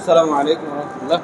السلام عليكم ورحمة الله.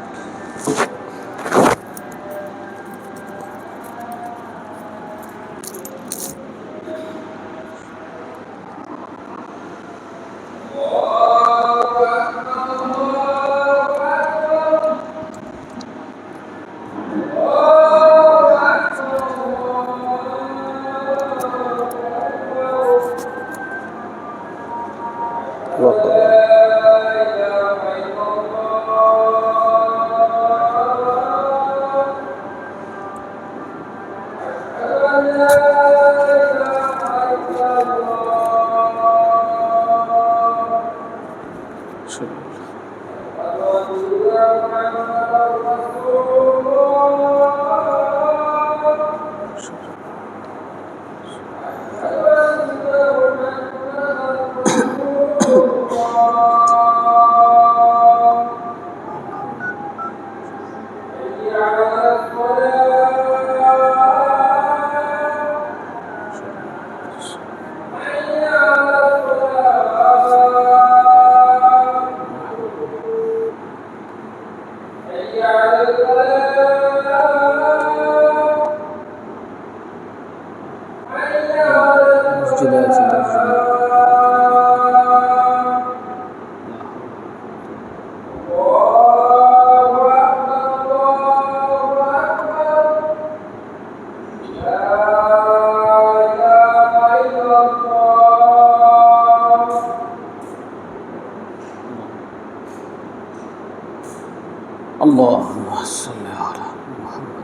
اللهم صل على محمد.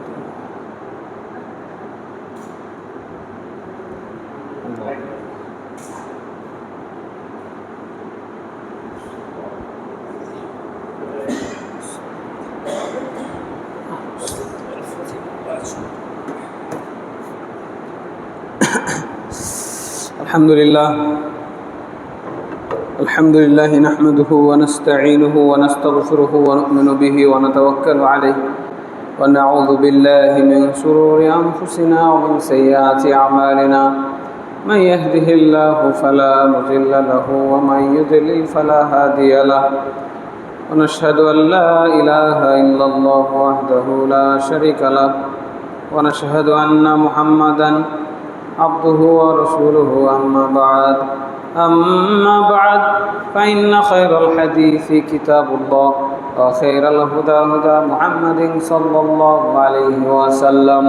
الحمد لله نحمده ونستعينه ونستغفره ونؤمن به ونتوكل عليه ونعوذ بالله من شرور أنفسنا ومن سيئات أعمالنا. من يهده الله فلا مضل له ومن يضلل فلا هادي له. ونشهد أن لا إله إلا الله وحده لا شريك له ونشهد أن محمدا عبده ورسوله. أما بعد فإن خير الحديث كتاب الله وخير الهدى هدى محمد صلى الله عليه وسلم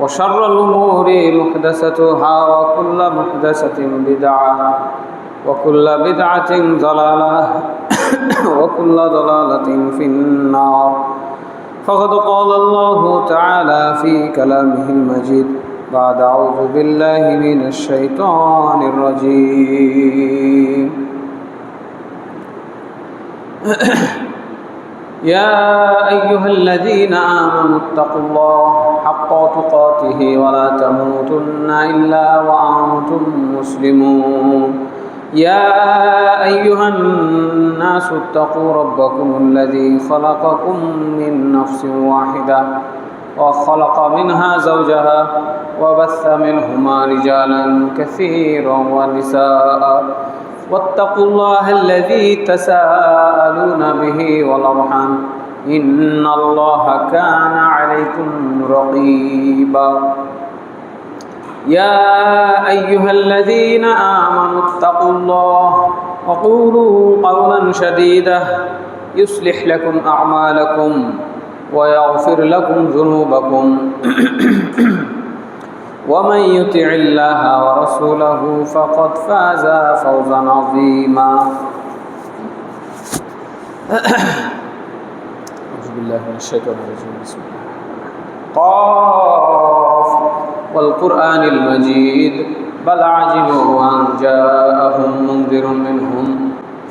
وشر الأمور محدثاتها وكل محدثة بدعة وكل بدعة ضلالة وكل ضلالة في النار. فقد قال الله تعالى في كلامه المجيد بعد أعوذ بالله من الشيطان الرجيم. يا أيها الذين آمنوا اتقوا الله حق تقاته ولا تموتن إلا وأنتم مسلمون. يا أيها الناس اتقوا ربكم الذي خلقكم من نفس واحدة وخلق منها زوجها وبث منهما رجالا كثيرا ونساء واتقوا الله الذي تساءلون به والأرحام إن الله كان عليكم رقيبا. يا أيها الذين آمنوا اتقوا الله وقولوا قولا سديدا يصلح لكم أعمالكم ويغفر لكم ذنوبكم ومن يطع الله ورسوله فقد فاز فوزا عظيما. أعوذ بالله من الشيطان الرجيم. بسم الله. قاف والقرآن المجيد بل عجبوا أن جاءهم منذر منهم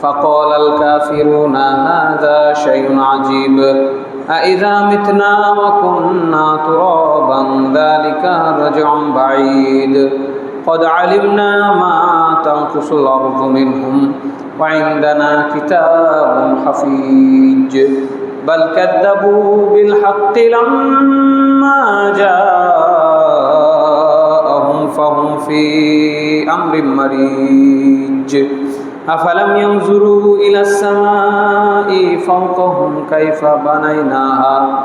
فقال الكافرون هذا شيء عجيب أإذا متنا وكنا ترابا ذلك رجع بعيد قد علمنا ما تنقص الأرض منهم وعندنا كتاب حفيظ بل كذبوا بالحق لما جاءهم فهم في أمر مريج أفلم ينظروا إلى السماء فوقهم كيف بنيناها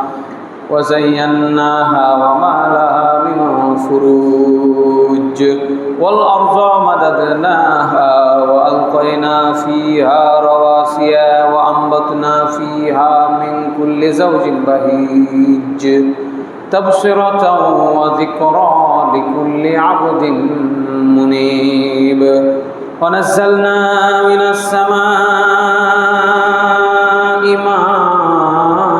وزيناها وما لها من فروج والأرض مددناها وألقينا فيها رواسي وأنبتنا فيها من كل زوج بهيج تبصرة وذكرى لكل عبد منيب ونزلنا من السماء ماء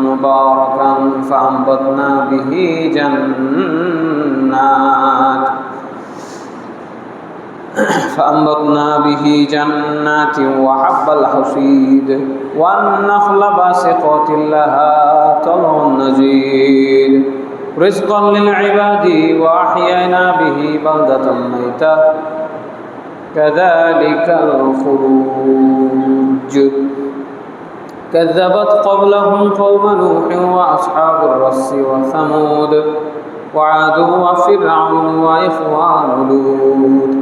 مباركا فأنبتنا به جنات وحب الحصيد والنخل باسقات لها طلع نضيد رزقا للعباد وأحيينا به بلدة ميتة كذلك الخروج كذبت قبلهم قوم نوح وأصحاب الرس وثمود وعاد وفرعون وإخوان لوط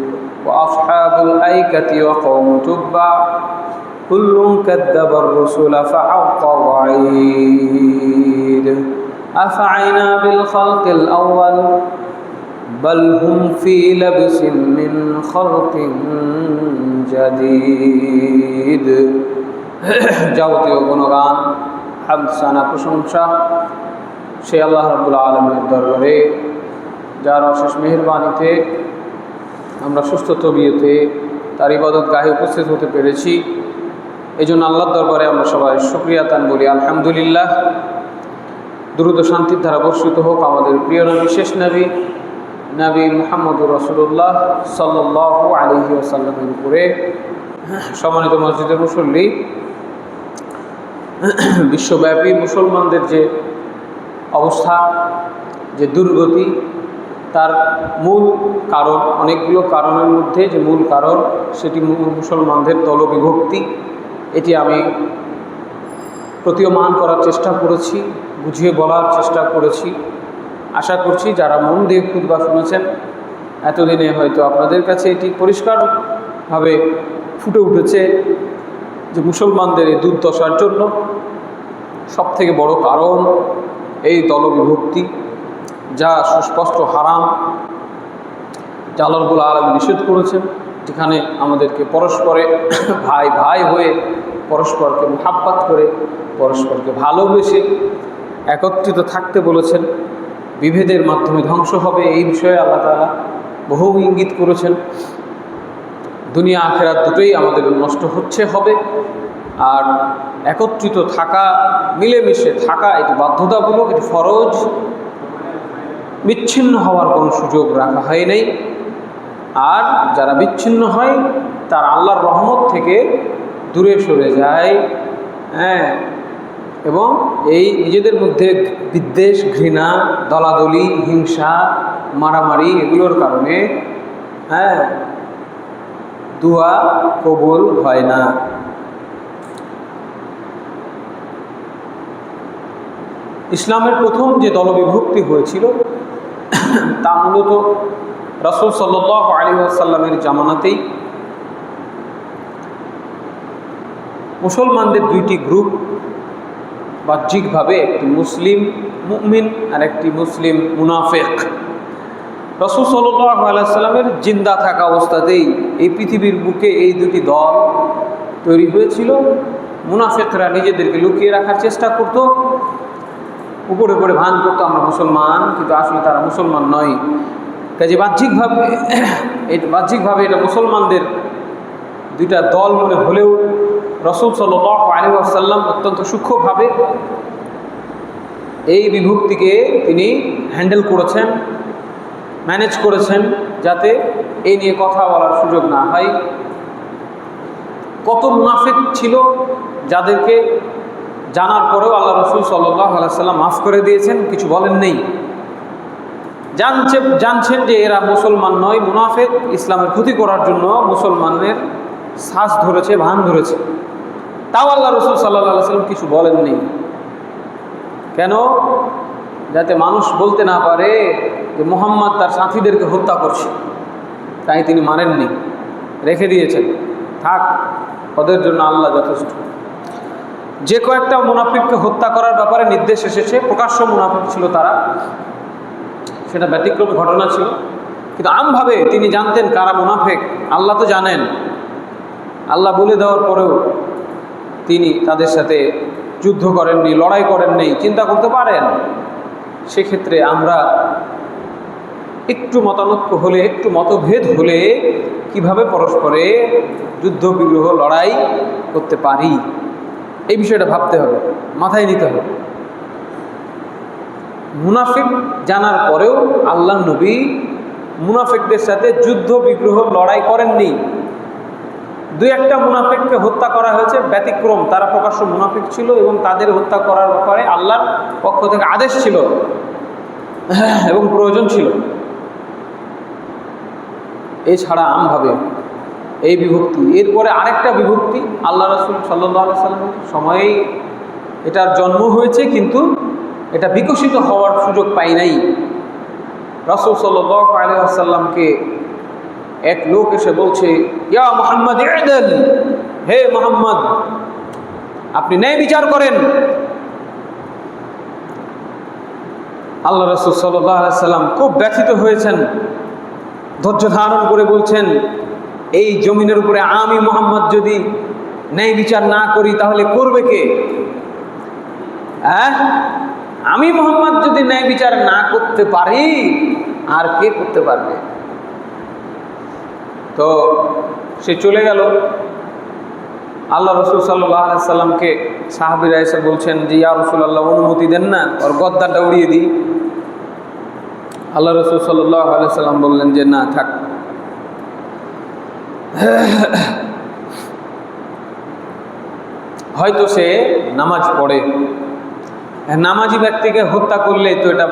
وأصحاب الأيكة وقوم تبع كل كذب الرسل فحق وعيد أفعينا بالخلق الأول بل هم في لبس من خلق جديد যাবতীয় গুণগান হামদ সানা প্রশংসা সে আল্লাহ রাব্বুল আলামিনের দরবারে, যার অশেষ মেহেরবানিতে আমরা সুস্থ তবিয়তে তার ইবাদত গাহে উপস্থিত হতে পেরেছি। এই জন্য আল্লাহর দরবারে আমরা সবাই শুকরিয়া তান বলি আলহামদুলিল্লাহ। দুরূদ ও শান্তির ধারা বর্ষিত হোক আমাদের প্রিয় নবী, শেষ নবী নবী মুহাম্মদুর রাসূলুল্লাহ সাল্লাল্লাহু আলাইহি ওয়াসাল্লামের উপরে। সম্মানিত মসজিদের মুসল্লি, বিশ্বব্যাপী মুসলমানদের যে অবস্থা, যে দুর্গতি, তার মূল কারণ, অনেকগুলো কারণের মধ্যে যে মূল কারণ সেটি মুসলমানদের দলবিভক্তি। এটি আমি প্রতীয়মান করার চেষ্টা করেছি, বুঝিয়ে বলার চেষ্টা করেছি। আশা করছি যারা মন দিয়ে খুতবা শুনেছেন এতদিনে হয়তো আপনাদের কাছে এটি পরিষ্কারভাবে ফুটে উঠেছে যে মুসলমানদের এই দুর্দশার জন্য সবথেকে বড় কারণ এই দলবিভক্তি, যা সুস্পষ্ট হারাম, যা আল্লাহ রাব্বুল আলামিন নিষেধ করেছেন। যেখানে আমাদেরকে পরস্পরে ভাই ভাই হয়ে, পরস্পরকে মুহাব্বত করে, পরস্পরকে ভালোবেসে একত্রিত থাকতে বলেছেন। বিভেদের মাধ্যমে ধ্বংস হবে এই বিষয়ে আল্লাহ তাআলা বহু ইঙ্গিত করেছেন। দুনিয়া আখিরাত দুটোই আমাদের নষ্ট হবে। আর একত্রিত থাকা, মিলেমিশে থাকা এটি বাধ্যতামূলক, এটি ফরজ। বিচ্ছিন্ন হওয়ার কোনো সুযোগ রাখা হয় নাই। আর যারা বিচ্ছিন্ন হয় তারা আল্লাহর রহমত থেকে দূরে সরে যায়, এবং এই নিজেদের মধ্যে বিদ্বেষ, ঘৃণা, দলাদলি, হিংসা, মারামারি এগুলোর কারণে দুয়া কবুল হয় না। ইসলামের প্রথম যে দলবিভক্তি হয়েছিল তা মূলত রাসূল সাল্লাল্লাহু আলাইহি ওয়াসাল্লামের জামানাতেই। মুসলমানদের দুইটি গ্রুপ, বাহ্যিকভাবে একটি মুসলিম মুমিন আর একটি মুসলিম মুনাফিক। রাসূল সাল্লাল্লাহু আলাইহি ওয়াসাল্লামের জিন্দা থাকা অবস্থাতেই এই পৃথিবীর বুকে এই দুটি দল তৈরি হয়েছিল। মুনাফিকরা নিজেদেরকে লুকিয়ে রাখার চেষ্টা করত, উপরে উপরে ভান করতো আমরা মুসলমান, কিন্তু আসলে তারা মুসলমান নয়। কাজে বাহ্যিকভাবে এটা মুসলমানদের দুইটা দল মনে হলেও রাসূল সাল্লাল্লাহু আলাইহি ওয়াসাল্লাম অত্যন্ত সূক্ষ্মভাবে এই বিভক্তিকে তিনি হ্যান্ডেল করেছেন, ম্যানেজ করেছেন, যাতে এই নিয়ে কথা বলার সুযোগ না হয়। কত মুনাফিক ছিল যাদেরকে জানার পরেও আল্লাহ রাসূল সাল্লাল্লাহু আলাইহি ওয়াসাল্লাম মাফ করে দিয়েছেন, কিছু বলেন নেই। জানছেন যে এরা মুসলমান নয়, মুনাফিক, ইসলামের ক্ষতি করার জন্য মুসলমানের শ্বাস ধরেছে, ভান ধরেছে, তাও আল্লাহ রাসূল সাল্লাল্লাহু আলাইহি ওয়াসাল্লাম কিছু বলেন নেই। কেন? যাতে মানুষ বলতে না পারে যে মুহাম্মদ তার সাথীদেরকে হত্যা করছে, তাই তিনি মানেননি। রেখে দিয়েছেন, থাক, ওদের জন্য আল্লাহ যথেষ্ট। যে কয়েকটা মুনাফিককে হত্যা করার ব্যাপারে নির্দেশ এসেছে, প্রকাশ্য মুনাফিক ছিল তারা, সেটা ব্যতিক্রম ঘটনা ছিল, কিন্তু আমভাবে তিনি জানতেন কারা মুনাফিক, আল্লাহ তো জানেন। আল্লাহ বলে দেওয়ার পরেও তিনি তাদের সাথে যুদ্ধ করেননি, লড়াই করেননি। চিন্তা করতে পারেন সেক্ষেত্রে আমরা একটু মতানৈক্য হলে, একটু মতভেদ হলে কিভাবে পরস্পরে যুদ্ধ বিগ্রহ লড়াই করতে পারি, এই বিষয়টা ভাবতে হবে, মাথায় নিতে হবে। মুনাফিক জানার পরেও আল্লাহ নবী মুনাফিকদের সাথে যুদ্ধ বিগ্রহ লড়াই করেননি। দুই একটা মুনাফিককে হত্যা করা হয়েছে, ব্যতিক্রম, তারা প্রকাশ্য মুনাফিক ছিল এবং তাদের হত্যা করার ব্যাপারে আল্লাহর পক্ষ থেকে আদেশ ছিল এবং প্রয়োজন ছিল। এছাড়া আমভাবে এই বিভক্তি, এরপরে আরেকটা বিভক্তি আল্লাহ রাসূল সাল্লাল্লাহু আলাইহি সাল্লামের সময়েই এটার জন্ম হয়েছে, কিন্তু এটা বিকশিত হওয়ার সুযোগ পাই নাই। রাসূল সাল্লাল্লাহু আলাইহি ওয়াসাল্লামকে এক লোক এসে বলছে, ইয়া মুহাম্মদ ইদল, হে মুহাম্মদ আপনি ন্যায় বিচার করেন। আল্লাহ রাসূল সাল্লাল্লাহু আলাইহি ওয়াসাল্লাম খুব ব্যথিত হয়েছেন, ধৈর্য ধারণ করে বলছেন, এই জমিনের উপরে আমি মুহাম্মদ যদি ন্যায় বিচার না করি তাহলে করবে কে? আমি মুহাম্মদ যদি ন্যায় বিচার না করতে পারি আর কে করতে পারবে? তো সে চলে গেল। আল্লাহ রাসূল সাল্লাল্লাহু আলাইহি সাল্লামকে সাহাবীরা এসে বলছেন যে, ইয়া রাসূলুল্লাহ অনুমতি দেন না, ওর গদ্দারটা উড়িয়ে দিই। আল্লাহ রাসূল সাল্লাল্লাহু আলাইহি সাল্লাম বললেন যে না, থাক। হয়তো সে নামাজ পড়ে, নামাজি ব্যক্তিকে হত্যা করলে তো এটা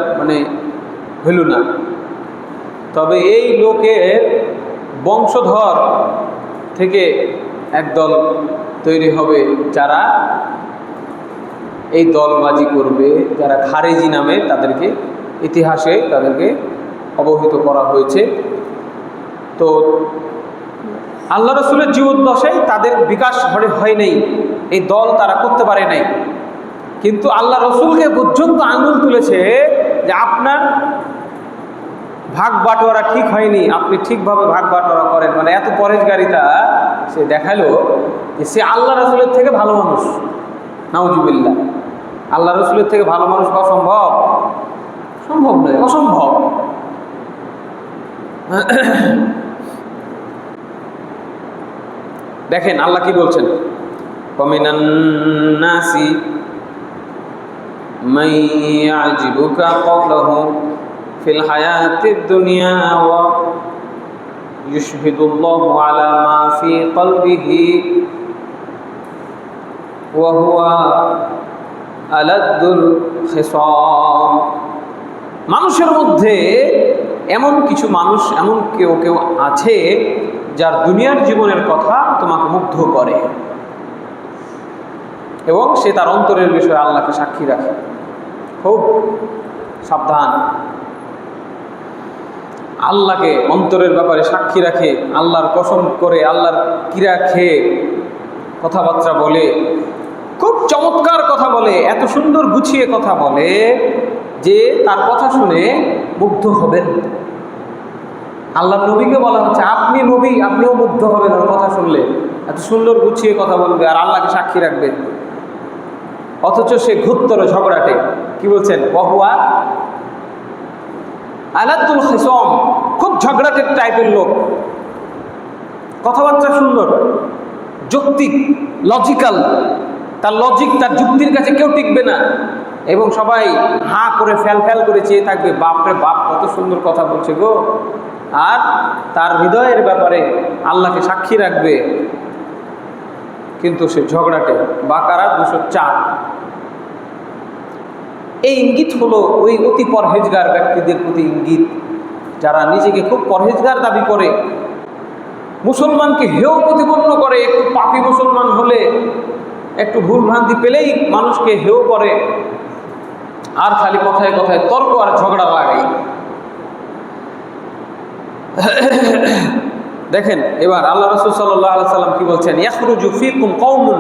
হইল না। তবে এই লোকের বংশধর থেকে একদল তৈরি হবে যারা এই দলবাজি করবে, যারা খারেজি নামে তাদেরকে ইতিহাসে তাদেরকে অবহিত করা হয়েছে। তো আল্লাহ রাসূলের জীবদ্দশায় তাদের বিকাশ হয় নাই, এই দল তারা করতে পারে নাই। কিন্তু আল্লাহ রাসূলকে পর্যন্ত আঙুল তুলেছে যে আপনার ভাগ বাটোয়ারা ঠিক হয়নি, আপনি ঠিকভাবে ভাগ বাটোয়ারা করেন। এত পরেশগারিতা সে দেখালো যে সে আল্লাহ রাসূলের থেকে ভালো মানুষ। নাউজুবিল্লাহ, আল্লাহ রাসূলের থেকে ভালো মানুষ হওয়া সম্ভব? সম্ভব নয়, অসম্ভব। দেখেন আল্লাহ কি বলছেন, ওয়ামিনান নাসি মান ইয়াজিবুকা ক্বাউলুহু ফিল হায়াতিদ দুনিয়া ওয়া ইউশহিদুল্লাহু আলা মা ফি কলবিহি ওয়া হুয়া আলাদ্দুল খিসাম। মানুষের মধ্যে এমন কিছু মানুষ, এমন কেউ আছে যার দুনিয়ার জীবনের কথা তোমাকে মুগ্ধ করে এবং সে তার অন্তরের বিষয়ে আল্লাহকে সাক্ষী রাখে। খুব সাবধান, আল্লাহকে অন্তরের ব্যাপারে সাক্ষী রাখে, আল্লাহর কসম করে, আল্লাহর কিরা খেয়ে কথাবার্তা বলে, খুব চমৎকার কথা বলে, এত সুন্দর গুছিয়ে কথা বলে যে তার কথা শুনে মুগ্ধ হবেন। আল্লাহ নবীকে বলা হচ্ছে আপনি নবী, আপনিও মুগ্ধ হবেন ওর কথা শুনলে, এত সুন্দর গুছিয়ে কথা বলবে আর আল্লাহকে সাক্ষী রাখবে। অথচ সে ঘুত্তর ঝগড়াটে। কি বলছেন? ওয়াহুয়া আলাদ্দুল খিসাম, খুব ঝগড়াটে টাইপের লোক, কথাবার্তা সুন্দর, যৌক্তিক, লজিক্যাল, তার লজিক, তার যুক্তির কাছে কেউ টিকবে না এবং সবাই হাঁ করে ফ্যাল করে চেয়ে থাকবে, বাপরে বাপ কত সুন্দর কথা বলছে গো। আর তার হৃদয়ের ব্যাপারে আল্লাহকে সাক্ষী রাখবে, কিন্তু সে ঝগড়াটে। বাকারা 204। এই ইঙ্গিত হলো ওই অতি পরহেজগার ব্যক্তিদের প্রতি ইঙ্গিত, যারা নিজেকে খুব পরহেজগার দাবি করে, মুসলমানকে হেয় প্রতিপন্ন করে। একটু পাপী মুসলমান হলে, একটু ভুল ভ্রান্তি পেলেই মানুষকে হেয় করে আর খালি কথায় কথায় তর্ক আর ঝগড়া লাগাই। দেখেন এবার আল্লাহ রাসূল সাল্লাল্লাহু আলাইহি সাল্লাম কি বলছেন, ইয়াখরুজু ফীকুম কওমুন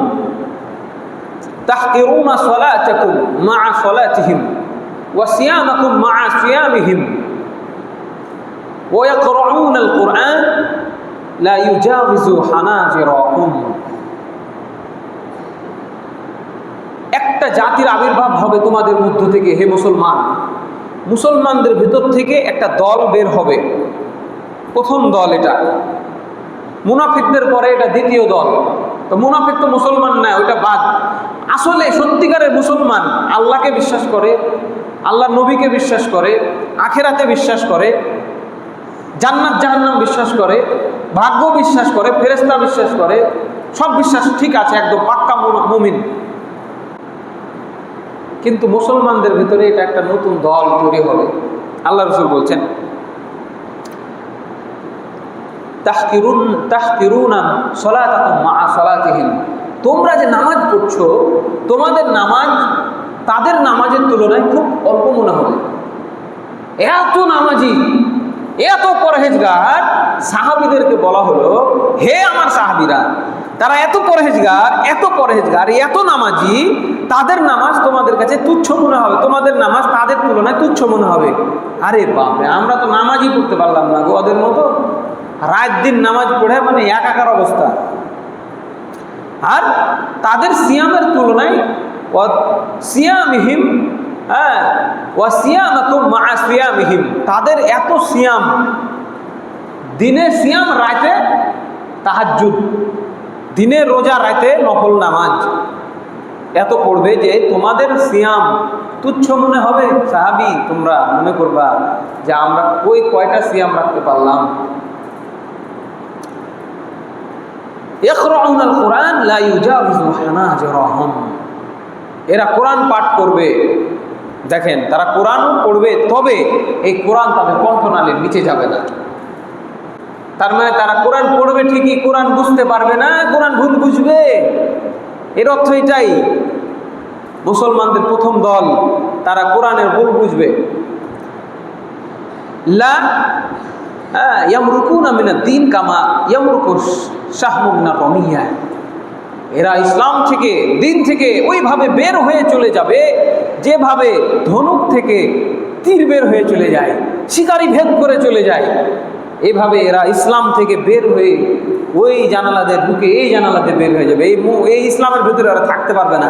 তাহকিরুনা সালাতাকুম মা'a সালাতিহিম ওয়া সিয়ামাকুম মা'a সিয়ামিহিম ওয়া ইয়াকরাউনা আল কুরআন লা ইউজাউযু হানাজিরাহুম। একটা জাতির আবির্ভাব হবে তোমাদের মধ্য থেকে, হে মুসলমান, মুসলমানদের ভিতর থেকে একটা দল বের হবে। প্রথম দল এটা, মুনাফিকদের পরে এটা দ্বিতীয় দল। তো মুনাফিক তো মুসলমান না, ওইটা বাদ। আসলে সত্যিকারের মুসলমান আল্লাহকে বিশ্বাস করে, আল্লাহর নবীকে বিশ্বাস করে, আখিরাতে বিশ্বাস করে, জান্নাত জাহান্নাম বিশ্বাস করে, ভাগ্য বিশ্বাস করে, ফেরেশতা বিশ্বাস করে, সব বিশ্বাস ঠিক আছে, একদম পাক্কা মুমিন। কিন্তু মুসলমানদের ভিতরে এটা একটা নতুন দল তৈরি হবে। আল্লাহ রাসূল বলছেন, তাহকিরুনা সালাতাকুম মা'a সালাতিহিম, তোমরা যে নামাজ পড়ছো, তোমাদের নামাজ তাদের নামাজের তুলনায় খুব অল্প মনে হবে। এত নামাজি, এত পরহেজগার, সাহাবীদেরকে বলা হলো, হে আমার সাহাবীরা, তারা এত পরহেজগার, এত নামাজি, তাদের নামাজ তোমাদের কাছে তুচ্ছ মনে হবে, তোমাদের নামাজ তাদের তুলনায় তুচ্ছ মনে হবে। আরে বাপরে, আমরা তো নামাজই পড়তে পারলাম না গো ওদের মতো, রাত দিন নামাজ পড়ে মানে একাকার অবস্থা। আর তাদের সিয়ামের তুলনায় সিয়ামিহিম, ওয়া সিয়ামাকুম মা'a সিয়ামিহিম, তাদের এত সিয়াম, দিনে সিয়াম, রাতে তাহাজ্জুদ, দিনে রোজা, রাতে নফল নামাজ, এত পড়বে যে তোমাদের সিয়াম তুচ্ছ মনে হবে। সাহাবী, তোমরা মনে করবা যে আমরা কয়টা সিয়াম রাখতে পারলাম। ইয়াকরাউনাল কুরআন লা ইউজাউযু হানাজিরাহুম, এরা কোরআন পাঠ করবে। দেখেন, তারা কোরআন পড়বে, তবে এই কোরআন তাদের কণ্ঠনালীর নিচে যাবে না। তার মানে তারা কোরআন পড়বে ঠিকই, কোরআন বুঝতে পারবে না, কোরআন ভুল বুঝবে। এর অর্থ এটাই, মুসলমানদের প্রথম দল, তারা কোরআনের ভুল বুঝবে। লা ইয়ামরুকুনা মিনাদ দ্বীন কামা ইয়ামরুকুস শাহমুন নারমিয়া, এরা ইসলাম থেকে, দিন থেকে ওইভাবে বের হয়ে চলে যাবে যেভাবে ধনুক থেকে তীর বের হয়ে চলে যায়, শিকারি ভেদ করে চলে যায়। এভাবে এরা ইসলাম থেকে বের হয়ে ওই জানালাতে ঢুকে এই জানালাতে বের হয়ে যাবে। এই ইসলামের ভেতরে ওরা থাকতে পারবে না,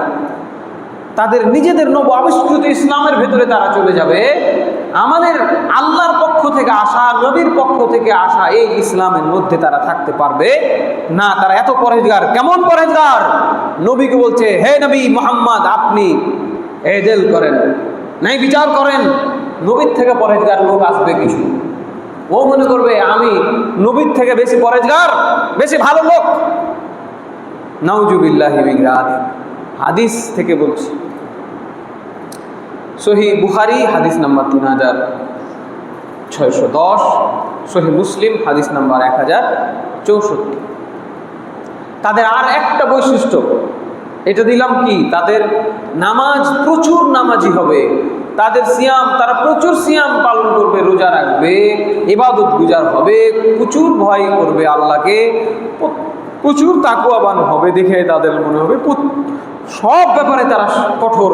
তাদের নিজেদের নব আবিষ্কৃত ইসলামের ভেতরে তারা চলে যাবে। আমাদের আল্লাহর পক্ষ থেকে আসা, নবীর পক্ষ থেকে আসা এই ইসলামের মধ্যে তারা থাকতে পারবে না। তারা এত পরহেজগার। কেমন পরহেজগার? নবীকে বলছে, হে নবী মুহাম্মদ, আপনি এদেল করেন, নাই বিচার করেন। নবীর থেকে পরহেজগার লোক আসবে কিছু, ও মনে করবে আমি নবীর থেকে বেশি পরহেজগার, বেশি ভালো লোক। নাউজুবিল্লাহি মিন যালিক। হাদিস থেকে বলছি, সহিহ বুখারী হাদিস নাম্বার 3610, সহিহ মুসলিম হাদিস নাম্বার 1064। তাদের আর একটা বৈশিষ্ট্য, এটা দিলাম কি, তাদের নামাজ, প্রচুর নামাজি হবে। তাদের সিয়াম, তারা প্রচুর সিয়াম পালন করবে, রোজা রাখবে, ইবাদত গুজার হবে, প্রচুর ভয় করবে আল্লাহকে, প্রচুর তাকওয়াবান হবে। দেখে তাদের মনে হবে সব ব্যাপারে তারা কঠোর,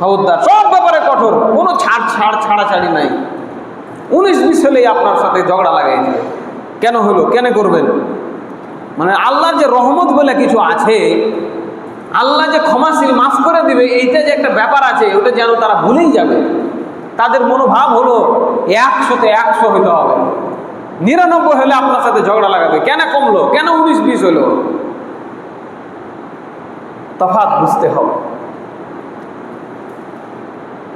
খবরদার, সব ব্যাপারে কঠোর, কোনো ছাড়াছাড়ি নাই। 19-20 হলেই আপনার সাথে ঝগড়া লাগাই দিবে। কেন হলো, কেন করবেন? মানে আল্লাহর যে রহমত বলে কিছু আছে, আল্লাহ যে ক্ষমাশীল, মাফ করে দিবে, এইটা যে একটা ব্যাপার আছে, ওটা যেন তারা ভুলেই যাবে। তাদের মনোভাব হলো 100-তে 100 হইতে হবে, 99 হলে আপনার সাথে ঝগড়া লাগাবে। কেন কমলো, কেন 19-20 হলো? তফাৎ বুঝতে হবে।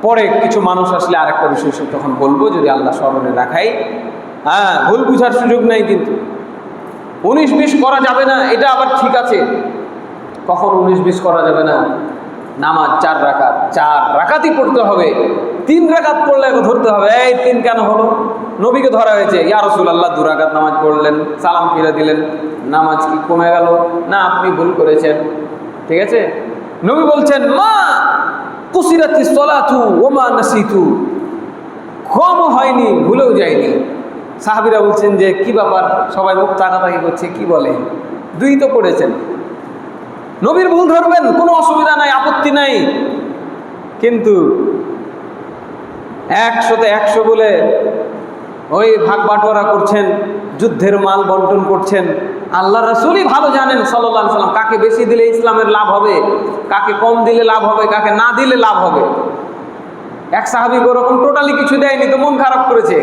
পরে কিছু মানুষ আসলে আরেকটা বিষয় তখন বলবো, যদি আল্লাহ স্মরণে রাখাই। ভুল বুঝার সুযোগ নেই, কিন্তু 19-20 করা যাবে না, এটা আবার ঠিক আছে। কখন 19-20 করা যাবে না? নামাজ 4 রাকাত, 4 রাকাতই পড়তে হবে। 3 রাকাত পড়লে ধরতে হবে, এই 3 কেন হলো? নবীকে ধরা হয়েছে, ইয়া রাসূলুল্লাহ 2 রাকাত নামাজ পড়লেন, সালাম ফিরে দিলেন, নামাজ কি কমে গেল? না, আপনি ভুল করেছেন। ঠিক আছে, নবী বলছেন, মা কুসিরাতিস সালাতু ওয়া মা নাসিতু, কম হয়নি, ভুলেও যায়নি। সাহাবীরা বলছেন যে কি ব্যাপার, সবাই মুখ তাকাতাকি করছে, কি বলে? 2 তো পড়েছেন, নবীর ভুল ধরবেন, কোনো অসুবিধা নাই, আপত্তি নাই, কিন্তু 100তে 100 বলে ওই ভাগ বাটোয়ারা করছেন, যুদ্ধের মাল বন্টন করছেন। আল্লাহ রাসূলই ভালো জানেন সাল্লাল্লাহু আলাইহি সাল্লাম কাকে বেশি দিলে ইসলামের লাভ হবে, কাকে কম দিলে লাভ হবে, কাকে না দিলে লাভ হবে। এক সাহাবী ওরকম টোটালি কিছু দেয়নি, তো মন খারাপ করেছে,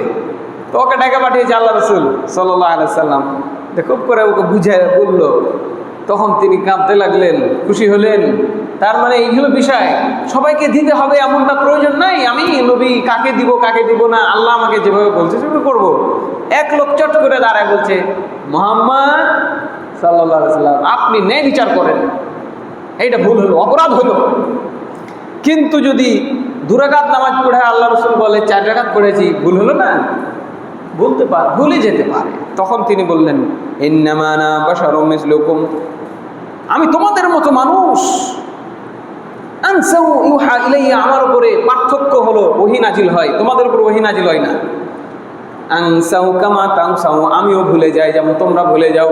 তো ওকে ডেকে পাঠিয়েছে আল্লাহ রাসূল সাল্লাল্লাহু আলাইহি সাল্লাম, খুব করে ওকে বুঝায় বলল। তখন তিনি কাঁদতে লাগলেন, খুশি হলেন। তার মানে এইগুলো বিষয় সবাইকে দিতে হবে এমনটা প্রয়োজন নাই। আমি নবী কাকে দিব কাকে দিব না, আল্লাহ আমাকে যেভাবে বলছে সেভাবে করবো। এক লোক চট করে দাঁড়ায় বলছে, মুহাম্মদ সাল্লাল্লাহু আলাইহি সাল্লাম আপনি ন্যায় বিচার করেন, এইটা ভুল হলো, অপরাধ হলো। কিন্তু যদি 2 রাকাত নামাজ পড়ে আল্লাহ রাসূল বলে 4 রাকাত পড়েছি, ভুল হলো না? ভুলে যেতে পারে। তখন তিনি বললেন, ইন্নামা আনা বাশারুম মিসলুকুম, আমি তোমাদের মতো মানুষ। আনসাউ ইউহা ইলাইয়া, আমার উপরে পার্থক্য হলো ওহী নাজিল হয়, তোমাদের উপর ওহী নাজিল হয় না। আনসাউ কামা তানসাউ, আমিও ভুলে যাই যেমন তোমরা ভুলে যাও।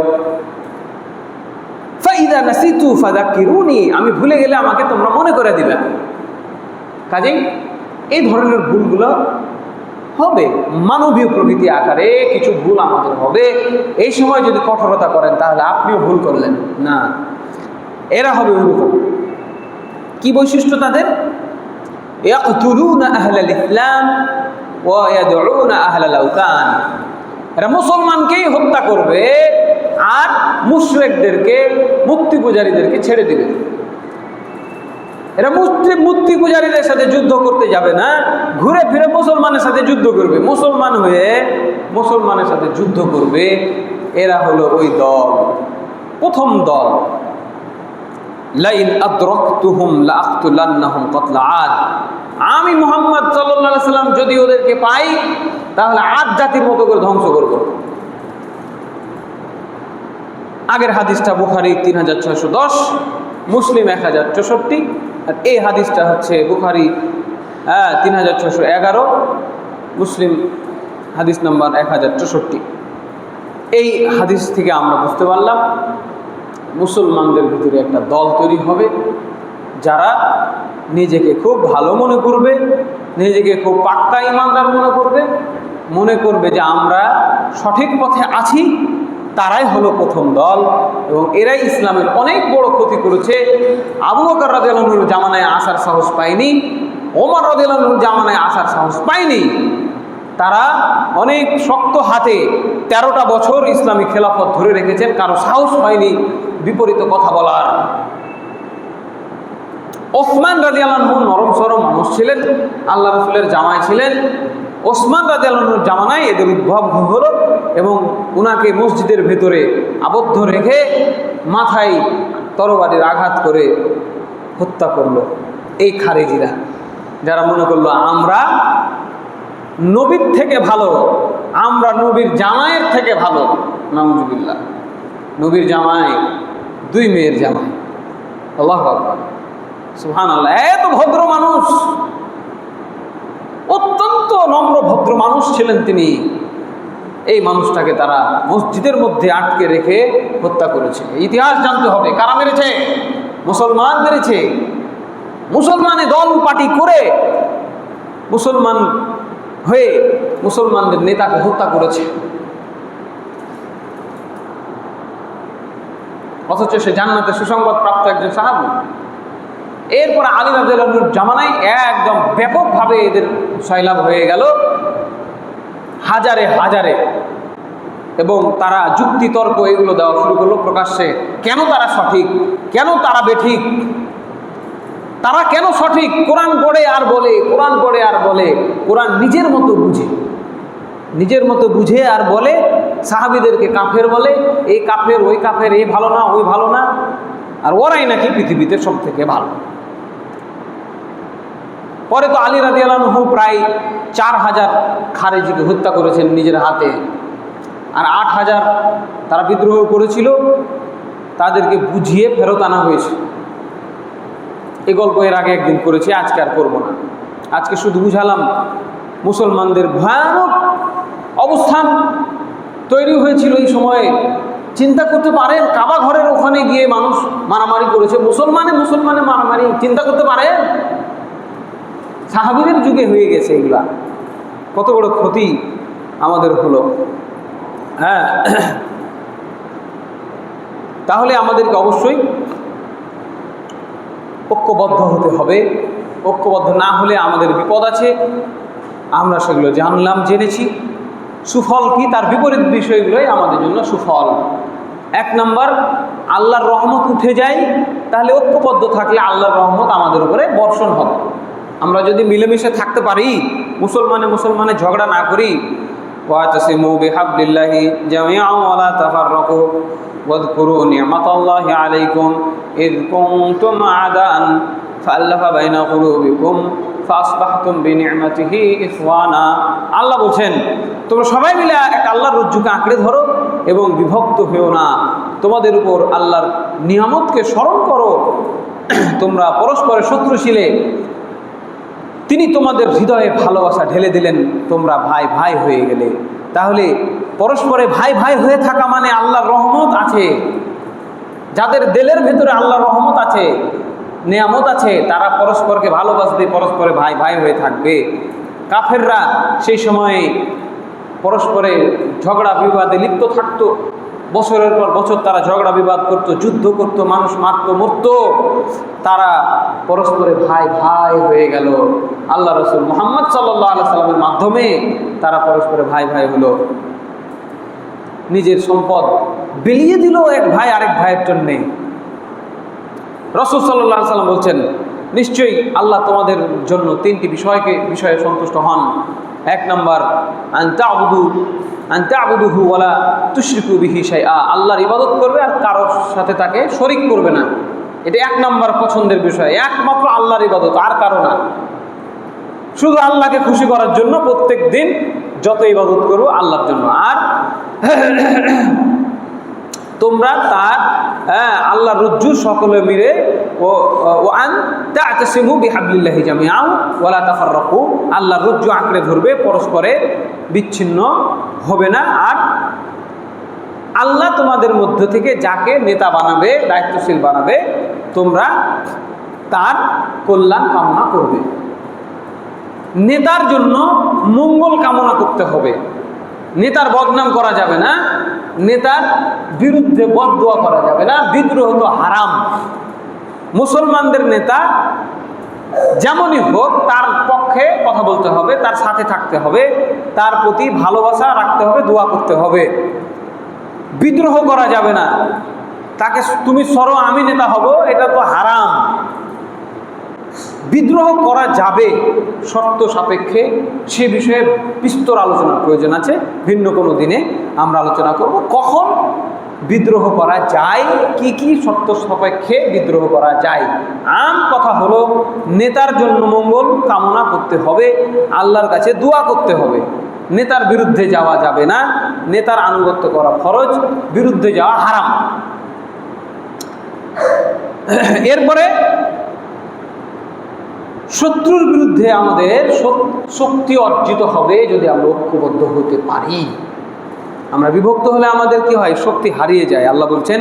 ফাইদা নাসিতু ফাযাক্কিরুনি, আমি ভুলে গেলে আমাকে তোমরা মনে করে দিবে। কাজেই এই ধরনের ভুলগুলো হবে, মানবীয় প্রকৃতি আকারে কিছু ভুল আমাদের হবে। এই সময় যদি কঠোরতা করেন তাহলে আপনিও ভুল করলেন না, এরা হবে ওইরকম। কি বৈশিষ্ট্য তাদের? ইয়াকতুলুনা আহলাল ইসলাম ওয়া ইয়াদউনা আহলাল আওতান, এরা মুসলমানকেই হত্যা করবে আর মুশরিকদেরকে, মূর্তি পূজারীদেরকে ছেড়ে দিবে। এরা মূর্তি পূজারীদের সাথে যুদ্ধ করতে যাবে না, ঘুরে ফিরে মুসলমানের সাথে যুদ্ধ করবে, মুসলমান হয়ে মুসলমানের সাথে যুদ্ধ করবে। এরা হলো ওই দল, প্রথম দল। লাইন আদরাকতুহুম লাআকতুলান্নাহুম কতলা আদ, আমি মুহাম্মদ সাল্লাল্লাহু আলাইহি সাল্লাম যদি ওদেরকে পাই তাহলে আদ জাতির মতো করে ধ্বংস করব। আগের হাদিসটা বুখারী 3610, মুসলিম 1064, আর এই হাদিসটা হচ্ছে বুখারী 3611, মুসলিম হাদিস নাম্বার 1064। এই হাদিস থেকে আমরা বুঝতে পারলাম মুসলমানদের ভিতরে একটা দল তৈরি হবে যারা নিজেকে খুব ভালো মনে করবে, নিজেকে খুব পাক্কা ইমানদার মনে করবে যে আমরা সঠিক পথে আছি। তারাই হলো প্রথম দল এবং এরাই ইসলামের অনেক বড় ক্ষতি করেছে। আবু বকর রাদিয়াল্লাহু আনহুর জামানায় আসার সাহস পায়নি, ওমর রাদিয়াল্লাহু আনহুর জামানায় আসার সাহস পায়নি। তারা অনেক শক্ত হাতে 13টা বছর ইসলামী খেলাফত ধরে রেখেছেন, কারো সাহস হয়নি বিপরীত কথা বলার। ওসমান রাদিয়াল্লাহু আনহু নরম সরম মানুষ ছিলেন, আল্লাহ রাসূলের জামাই ছিলেন। ওসমান রাদিয়াল্লাহু আনহুর জামানায় এদের উদ্ভব হলো এবং উনাকে মসজিদের ভেতরে আবদ্ধ রেখে মাথায় তরবারির আঘাত করে হত্যা করলো এই খারেজিরা, যারা মনে করলো আমরা নবীর থেকে ভালো, আমরা নবীর জামাইয়ের থেকে ভালো। নাউজুবিল্লাহ, নবীর জামাই 2 মেয়ের জামাই, আল্লাহু আকবার, সুবহানাল্লাহ। এত ভদ্র মানুষ, অত্যন্ত নম্র ভদ্র মানুষ ছিলেন তিনি। এই মানুষটাকে তারা মসজিদের মধ্যে আটকে রেখে হত্যা করেছে। ইতিহাস জানতে হবে কারা মেরেছে, মুসলমান মেরেছে। মুসলমানে দল পার্টি করে মুসলমান হয়ে মুসলমানদের নেতাকে হত্যা করেছে, অথচ সে জান্নাতে সুসংবাদ প্রাপ্ত একজন সাহাবী। এরপর আলী রাদিয়াল্লাহু আনহুর জামানায় একদম ব্যাপকভাবে এদের সয়লাভ হয়ে গেল, হাজারে হাজারে, এবং তারা যুক্তি তর্ক এগুলো দেওয়া শুরু করলো প্রকাশ্যে। কেন তারা সঠিক, কেন তারা বেঠিক, তারা কেন সঠিক? কোরআন পড়ে আর বলে, কোরআন পড়ে আর বলে, কোরআন নিজের মতো বুঝে, নিজের মতো বুঝে আর বলে। সাহাবীদেরকে কাফের বলে, এই কাফের, ওই কাফের, এই ভালো না, ওই ভালো না, আর ওরাই নাকি পৃথিবীতে সব থেকে ভালো। পরে তো আলী রাদিয়াল্লাহু আনহু প্রায় 4000 খারেজিকে হত্যা করেছেন নিজের হাতে, আর 8000 তারা বিদ্রোহ করেছিল, তাদেরকে বুঝিয়ে ফেরত আনা হয়েছে। এই গল্প এর আগে একদিন করেছি, আজকে আর করবো না। আজকে শুধু বুঝালাম মুসলমানদের ভয়ানক অবস্থান তৈরি হয়েছিল এই সময়ে। চিন্তা করতে পারেন, কাবা ঘরের ওখানে গিয়ে মানুষ মারামারি করেছে, মুসলমানে মারামারি, চিন্তা করতে পারেন? সাহাবীদের যুগে হয়ে গেছে এগুলা। কত বড় ক্ষতি আমাদের হলো। হ্যাঁ, তাহলে আমাদেরকে অবশ্যই ঐক্যবদ্ধ হতে হবে। ঐক্যবদ্ধ না হলে আমাদের বিপদ আছে। আমরা সেগুলো জানলাম, জেনেছি। সুফল কি? তার বিপরীত বিষয়গুলোই আমাদের জন্য সুফল। 1 নম্বর, আল্লাহর রহমত উঠে যায়। তাহলে ঐক্যবদ্ধ থাকলে আল্লাহর রহমত আমাদের উপরে বর্ষণ হবে। আমরা যদি মিলেমিশে থাকতে পারি, মুসলমানে ঝগড়া না করি, ওয়াতাসিমু বিহাবলিল্লাহি জামিআন ওয়া লা তাফাররাকু ওয়াযকুরু নি'মাতাল্লাহি আলাইকুম ইয কুনতুম আ'দাআন ফাআল্লাফা বাইনা কুলুবিকুম ফাসবাহতুম বিনি'মাতিহি ইখওয়ানা। আল্লাহ বলছেন, তোমরা সবাই মিলে এক আল্লাহর রজ্জুকে আঁকড়ে ধরো এবং বিভক্ত হয়েও না। তোমাদের উপর আল্লাহর নিয়ামতকে স্মরণ করো। তোমরা পরস্পরের শত্রু ছিলে, তিনি তোমাদের হৃদয়ে ভালোবাসা ঢেলে দিলেন, তোমরা ভাই ভাই হয়ে গেলে। তাহলে পরস্পরে ভাই ভাই হয়ে থাকা মানে আল্লাহর রহমত আছে। যাদের দিলের ভেতরে আল্লাহর রহমত আছে, নিয়ামত আছে, তারা পরস্পরকে ভালোবাসবে, পরস্পরে ভাই ভাই হয়ে থাকবে। কাফেররা সেই সময়ে পরস্পরে ঝগড়া বিবাদে লিপ্ত থাকতো। বছরের পর বছর তারা ঝগড়া বিবাদ করত, যুদ্ধ করত, মানুষ মারত, মরত। তারা পরস্পরে ভাই ভাই হয়ে গেল। আল্লাহ রসুল মুহাম্মদ সাল্লাল্লাহু আলাইহি সাল্লামের মাধ্যমে তারা পরস্পরে ভাই ভাই হলো। নিজের সম্পদ বিলিয়ে দিল এক ভাই আরেক ভাইয়ের জন্যে। রাসূল সাল্লাল্লাহু আলাইহি সাল্লাম বলছেন, নিশ্চয়ই আল্লাহ তোমাদের জন্য 3টি বিষয়ে সন্তুষ্ট হন। 1 নম্বর, আন তা'বুদুহু ওয়া লা তুশরিকু বিহি শাইআ। আল্লাহর ইবাদত করবে আর কারোর সাথে তাকে শরীক করবে না। এটা 1 নম্বর পছন্দের বিষয়। একমাত্র আল্লাহর ইবাদত, আর কারো না। শুধু আল্লাহকে খুশি করার জন্য প্রত্যেক দিন যত ইবাদত করো আল্লাহর জন্য। আর তোমরা তার আল্লাহর রজ্জু সকলে মিলে আন তা'তাসিমু বিহাবলিল্লাহি জামিআন ওয়া লা তাফাররাকু। আল্লাহর রজ্জু আঁকড়ে ধরবে, পরস্পরে বিচ্ছিন্ন হবে না। আর আল্লাহ তোমাদের মধ্য থেকে যাকে নেতা বানাবে, দায়িত্বশীল বানাবে, তোমরা তার কল্যাণ কামনা করবে। নেতার জন্য মঙ্গল কামনা করতে হবে। নেতার বদনাম করা যাবে না, নেতার বিরুদ্ধে বদদোয়া করা যাবে না, বিদ্রোহ তো হারাম। মুসলমানদের নেতা যেমনই হোক তার পক্ষে কথা বলতে হবে, তার সাথে থাকতে হবে, তার প্রতি ভালোবাসা রাখতে হবে, দোয়া করতে হবে। বিদ্রোহ করা যাবে না। তাকে তুমি সরো আমি নেতা হব, এটা তো হারাম। বিদ্রোহ করা যাবে শর্ত সাপেক্ষে, সে বিষয়ে বিস্তর আলোচনার প্রয়োজন আছে। ভিন্ন কোনো দিনে আমরা আলোচনা করব কখন বিদ্রোহ করা যায়, কি কি শর্ত সাপেক্ষে বিদ্রোহ করা যায়। আম কথা হলো, নেতার জন্য মঙ্গল কামনা করতে হবে, আল্লাহর কাছে দোয়া করতে হবে। নেতার বিরুদ্ধে যাওয়া যাবে না, নেতার আনুগত্য করা ফরজ, বিরুদ্ধে যাওয়া হারাম। এরপরে শত্রুর বিরুদ্ধে আমাদের শক্তি অর্জিত হবে যদি আমরা ঐক্যবদ্ধ হতে পারি। আমরা বিভক্ত হলে আমাদের কি হয়? শক্তি হারিয়ে যায়। আল্লাহ বলছেন,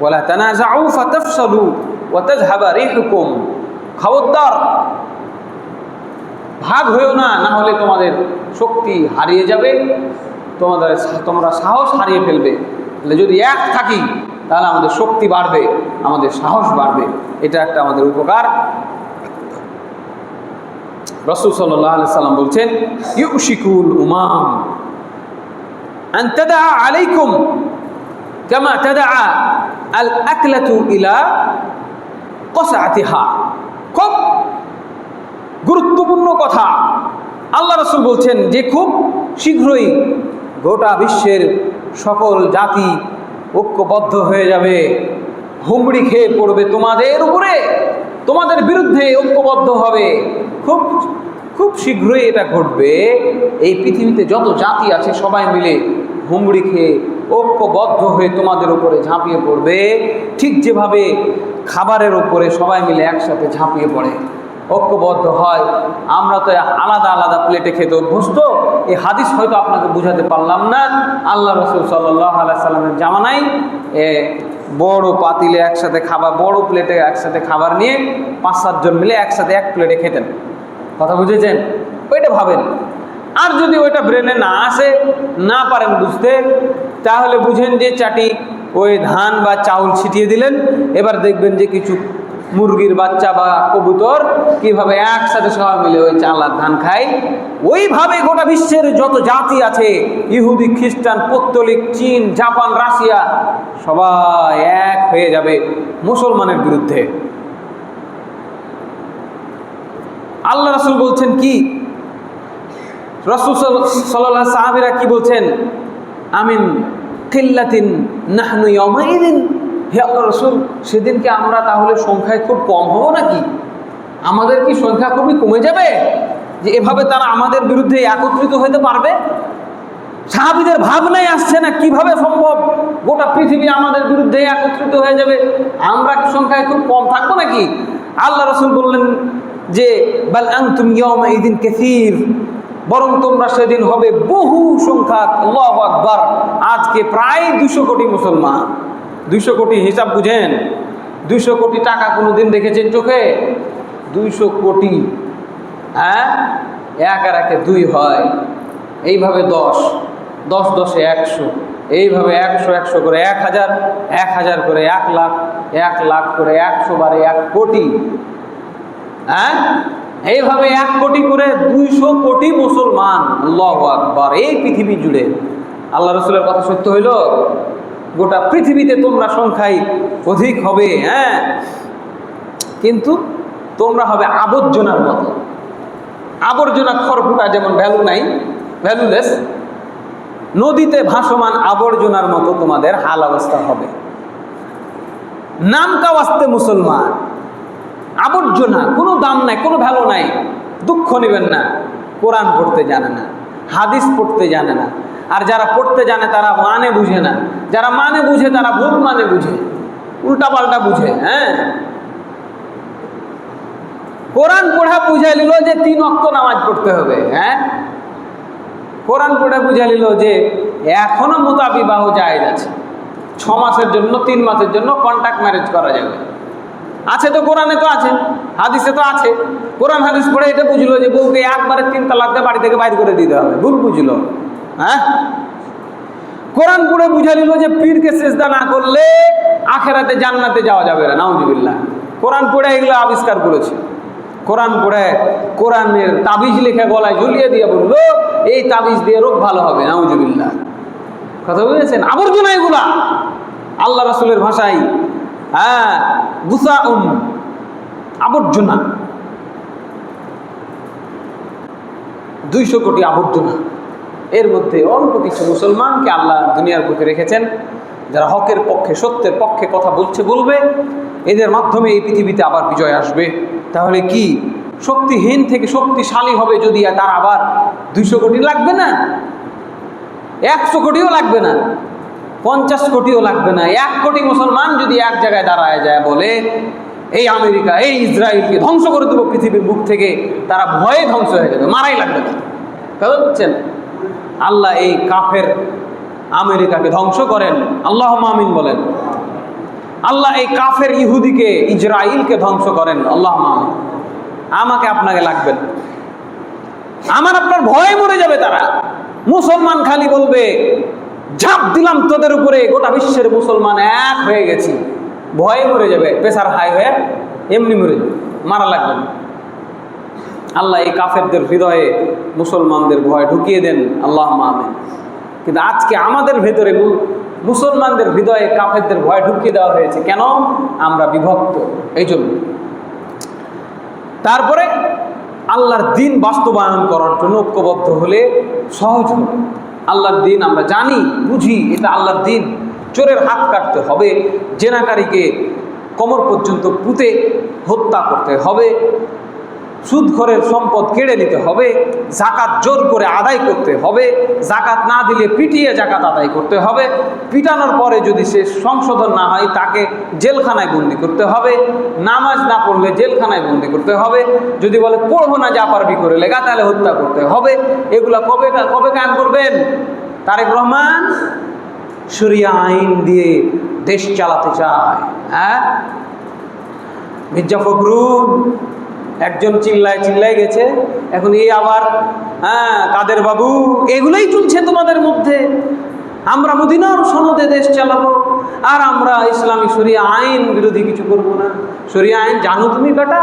ওয়ালা তানাজাউ ফাতাফসালু ওয়া তাযহাবা রিহুকুম। খবরদার ভাগ হয়েও না, না হলে তোমাদের শক্তি হারিয়ে যাবে, তোমরা সাহস হারিয়ে ফেলবে। যদি এক থাকি তাহলে আমাদের শক্তি বাড়বে, আমাদের সাহস বাড়বে। এটা একটা আমাদের উপকার। রাসূল সাল্লাল্লাহু আলাইহি সাল্লাম বলছেন, ইউশিকুল উমাম আন তাদা আলাইকুম কামা তাদা আল আকলাতু ইলা কসআতিহা। খুব গুরুত্বপূর্ণ কথা। আল্লাহ রাসূল বলছেন যে খুব শীঘ্রই গোটা বিশ্বের সকল জাতি ঐক্যবদ্ধ হয়ে যাবে, হুমড়ি খেয়ে পড়বে তোমাদের উপরে, তোমাদের বিরুদ্ধে ঐক্যবদ্ধ হবে। খুব খুব শীঘ্রই এটা ঘটবে। এই পৃথিবীতে যত জাতি আছে সবাই মিলে হুমড়ি খেয়ে ঐক্যবদ্ধ হয়ে তোমাদের উপরে ঝাঁপিয়ে পড়বে, ঠিক যেভাবে খাবারের উপরে সবাই মিলে একসাথে ঝাঁপিয়ে পড়ে। ঐক্যবদ্ধ হয়। আমরা তো আলাদা আলাদা প্লেটে খেতে অভ্যস্ত। এই হাদিস হয়তো আপনাকে বুঝাতে পারলাম না। আল্লাহ রসুল সাল্লাল্লাহু আলাইহি সাল্লামের জামানায় বড় পাতিলে একসাথে খাবার, বড় প্লেটে একসাথে খাবার নিয়ে 5-7 জন মিলে একসাথে এক প্লেটে খেতেন। কথা বুঝেছেন? ওইটা ভাবেন। আর যদি ওইটা ব্রেনে না আসে, না পারেন বুঝতে, তাহলে বুঝেন যে চাটি ওই ধান বা চাউল ছিটিয়ে দিলেন। এবার দেখবেন যে কিছু মুরগির বাচ্চা বা কবুতর কিভাবে একসাথে সবাই মিলে ওই চাল আর ধান খায়। ওইভাবে গোটা বিশ্বের যত জাতি আছে, ইহুদি, খ্রিস্টান, পৌত্তলিক, চীন, জাপান, রাশিয়া, সবাই এক হয়ে যাবে মুসলমানের বিরুদ্ধে। আল্লাহ রাসূল বলছেন কি, রাসূল সাল্লাল্লাহু আলাইহি সাহাবীরা কি বলছেন? আমিন কিল্লাতিন নাহনু ইয়াউমাইদিন। হে আল্লাহ রাসূল, সেদিনকে আমরা তাহলে সংখ্যায় খুব কম হব নাকি? আমাদের কি সংখ্যা খুবই কমে যাবে যে এভাবে তারা আমাদের বিরুদ্ধে একত্রিত হতে পারবে? সাহাবীদের ভাবনায় আসছে না কিভাবে সম্ভব গোটা পৃথিবী আমাদের বিরুদ্ধে একত্রিত হয়ে যাবে, আমরা কি সংখ্যায় খুব কম থাকবো নাকি? আল্লাহ রাসূল বললেন যে বাল আনতুম ইয়াউমাইদিন কাসীর, বরং তোমরা সেদিন হবে বহু সংখ্যক। আল্লাহু আকবার। আজকে প্রায় 200 কোটি মুসলমান। 200 কোটি হিসাব বুঝেন? 200 কোটি টাকা কোনোদিন দেখেছেন চোখে? 200 কোটি, হ্যাঁ, 1 আর 1 2 হয়, এইভাবে 10, 10 10 100, এইভাবে 100 100 করে 1000, 1000 করে 1 লাখ, 1 লাখ করে 100 বারে 1 কোটি, হ্যাঁ, এইভাবে 1 কোটি করে 200 কোটি মুসলমান। আল্লাহু আকবার। এই পৃথিবী জুড়ে আল্লাহ রাসূলের কথা সত্য হইল, গোটা পৃথিবীতে তোমরা সংখ্যায় অধিক হবে, হ্যাঁ, কিন্তু তোমরা হবে আবর্জনার মতো। আবর্জনা, খড়কুটা যেমন ভ্যালু নাই, ভ্যালুলেস, নদীতে ভাসমান আবর্জনার মতো তোমাদের হাল অবস্থা হবে। নামকা ওয়াস্তে মুসলমান, আবর্জনা, কোনো দাম নাই, কোনো ভ্যালু নাই। দুঃখ নেবেন না, কোরআন পড়তে জানে না, হাদিস পড়তে জানে না। আর যারা পড়তে জানে তারা মানে বুঝে না, যারা মানে বুঝে তারা ভুল মানে বুঝে, উল্টা পাল্টা বুঝে। হ্যাঁ, কোরআন পড়া বুঝাই নিল যে 3 ওয়াক্ত নামাজ পড়তে হবে। হ্যাঁ, কোরআন পড়ে বুঝাই নিল যে এখনো মুতাবিবাহ জায়েজ আছে, 6 মাসের জন্য, 3 মাসের জন্য কন্ট্রাক্ট ম্যারেজ করা যাবে। আছে তো, কোরআনে তো আছে, হাদিসে তো আছে। কোরআন হাদিস পড়ে এটা বুঝলো যে বউকে একবারে 3 তালাক দিয়ে বাড়ি থেকে বাইর করে দিতে হবে, ভুল বুঝলো। হ্যাঁ, কোরআন পড়ে বুঝা নিল যে পীরকে সিজদা না করলে আখেরাতে জান্নাতে যাওয়া যাবে না, নাউজুবিল্লাহ। কোরআন পড়ে এগুলো আবিষ্কার করেছে। কোরআন পড়ে কোরআনের তাবিজ লিখে গলায় ঝুলিয়ে দিয়ে বললো এই তাবিজ দিয়ে রোগ ভালো হবে, নাউজুবিল্লাহ। কথা বুঝেছেন? আবর্জনা এগুলা, আল্লাহ রাসূলের ভাষায়, হ্যাঁ, গুসাউন, আবর্জনা। 200 কোটি আবর্জনা, এর মধ্যে অল্প কিছু মুসলমানকে আল্লাহ দুনিয়ার বুকে রেখেছেন, যারা হকের পক্ষে, সত্যের পক্ষে কথা বলবে। এদের মাধ্যমে এই পৃথিবীতে আবার বিজয় আসবে। তাহলে কি শক্তিহীন থেকে শক্তিশালী হবে যদি তার আবার 200 কোটি লাগবে না, 100 কোটিও লাগবে না, 50 কোটিও লাগবে না। 1 কোটি মুসলমান যদি এক জায়গায় দাঁড়ায় যায় বলে এই আমেরিকা, এই ইসরায়েলকে ধ্বংস করে দেবো পৃথিবীর বুক থেকে, তারা ভয়ে ধ্বংস হয়ে যাবে, মারাই লাগবে না। কথা বুঝছেন? আল্লাহ এই কাফের আমেরিকাকে ধ্বংস করেন, আল্লাহুম্মা আমিন বলেন। আল্লাহ এই কাফের ইহুদিকে, ইসরায়েলকে ধ্বংস করেন, আল্লাহুম্মা আমিন। আমাকে আপনাকে লাগবে না, আমার আপনার ভয়ে মরে যাবে তারা। মুসলমান খালি বলবে ঝাঁপ দিলাম তোদের উপরে, গোটা বিশ্বের মুসলমান এক হয়ে গেছি, ভয়ে মরে যাবে, প্রেসার হাই হয়ে এমনি মরে যাবে, মারা লাগবে না। আল্লাহ এই কাফেরদের হৃদয়ে মুসলমানদের ভয় ঢুকিয়ে দেন, আল্লাহুম্মা আমিন। কিন্তু আজকে আমাদের ভেতরে মুসলমানদের হৃদয়ে কাফেরদের ভয় ঢুকিয়ে দেওয়া হয়েছে। কেন? আমরা বিভক্ত, এই জন্য। তারপরে আল্লাহর দ্বীন বাস্তবায়ন করার জন্য ঐক্যবদ্ধ হলে সহজ হবে। আল্লাহর দ্বীন আমরা জানি, বুঝি, এটা আল্লাহর দ্বীন। চোরের হাত কাটতে হবে, জেনাকারীকে কোমর পর্যন্ত পুঁতে হত্যা করতে হবে, সুদখোরের সম্পদ কেড়ে নিতে হবে, জাকাত জোর করে আদায় করতে হবে, জাকাত না দিলে পিটিয়ে জাকাত আদায় করতে হবে, পিটানোর পরে যদি সে সংশোধন না হয় তাকে জেলখানায় বন্দি করতে হবে, নামাজ না পড়লে জেলখানায় বন্দি করতে হবে, যদি বলে পড়বো না যা পারবি করে লেগা তাহলে হত্যা করতে হবে। এগুলা কবে কবে কায়েম করবেন? তারেক রহমান শরিয়া আইন দিয়ে দেশ চালাতে চায়। হ্যাঁ, মির্জা ফখরুল একজন চিল্লায় গেছে, এখন এই আবার কাদের বাবু, এগুলোই চলছে তোমাদের মধ্যে। আমরা মদিনার সনদে দেশ চালাবো আর আমরা ইসলামী শরিয়া আইন বিরোধী কিছু করবো না। শরিয়া আইন জানো তুমি বেটা?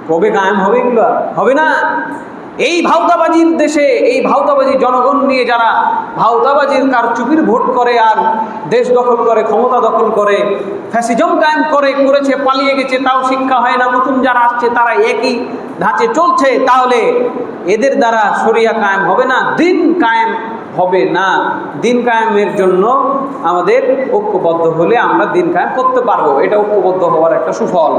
কবে কায়েম হবে? এগুলো হবে না। এই ভাওতাবাজির দেশে, এই ভাওতাবাজি জনগণ নিয়ে যারা ভাওতাবাজির কারচুপির ভোট করে আর দেশ দখল করে, ক্ষমতা দখল করে, ফ্যাসিজম কায়েম করেছে, পালিয়ে গেছে, তাও শিক্ষা হয় না, নতুন যারা আসছে তারা একই ধাঁচে চলছে, তাহলে এদের দ্বারা শরিয়া কায়েম হবে না, দিন কায়েম হবে না। দিন কায়েমের জন্য আমাদের ঐক্যবদ্ধ হলে আমরা দিন কায়েম করতে পারবো। এটা ঐক্যবদ্ধ হওয়ার একটা সুফল।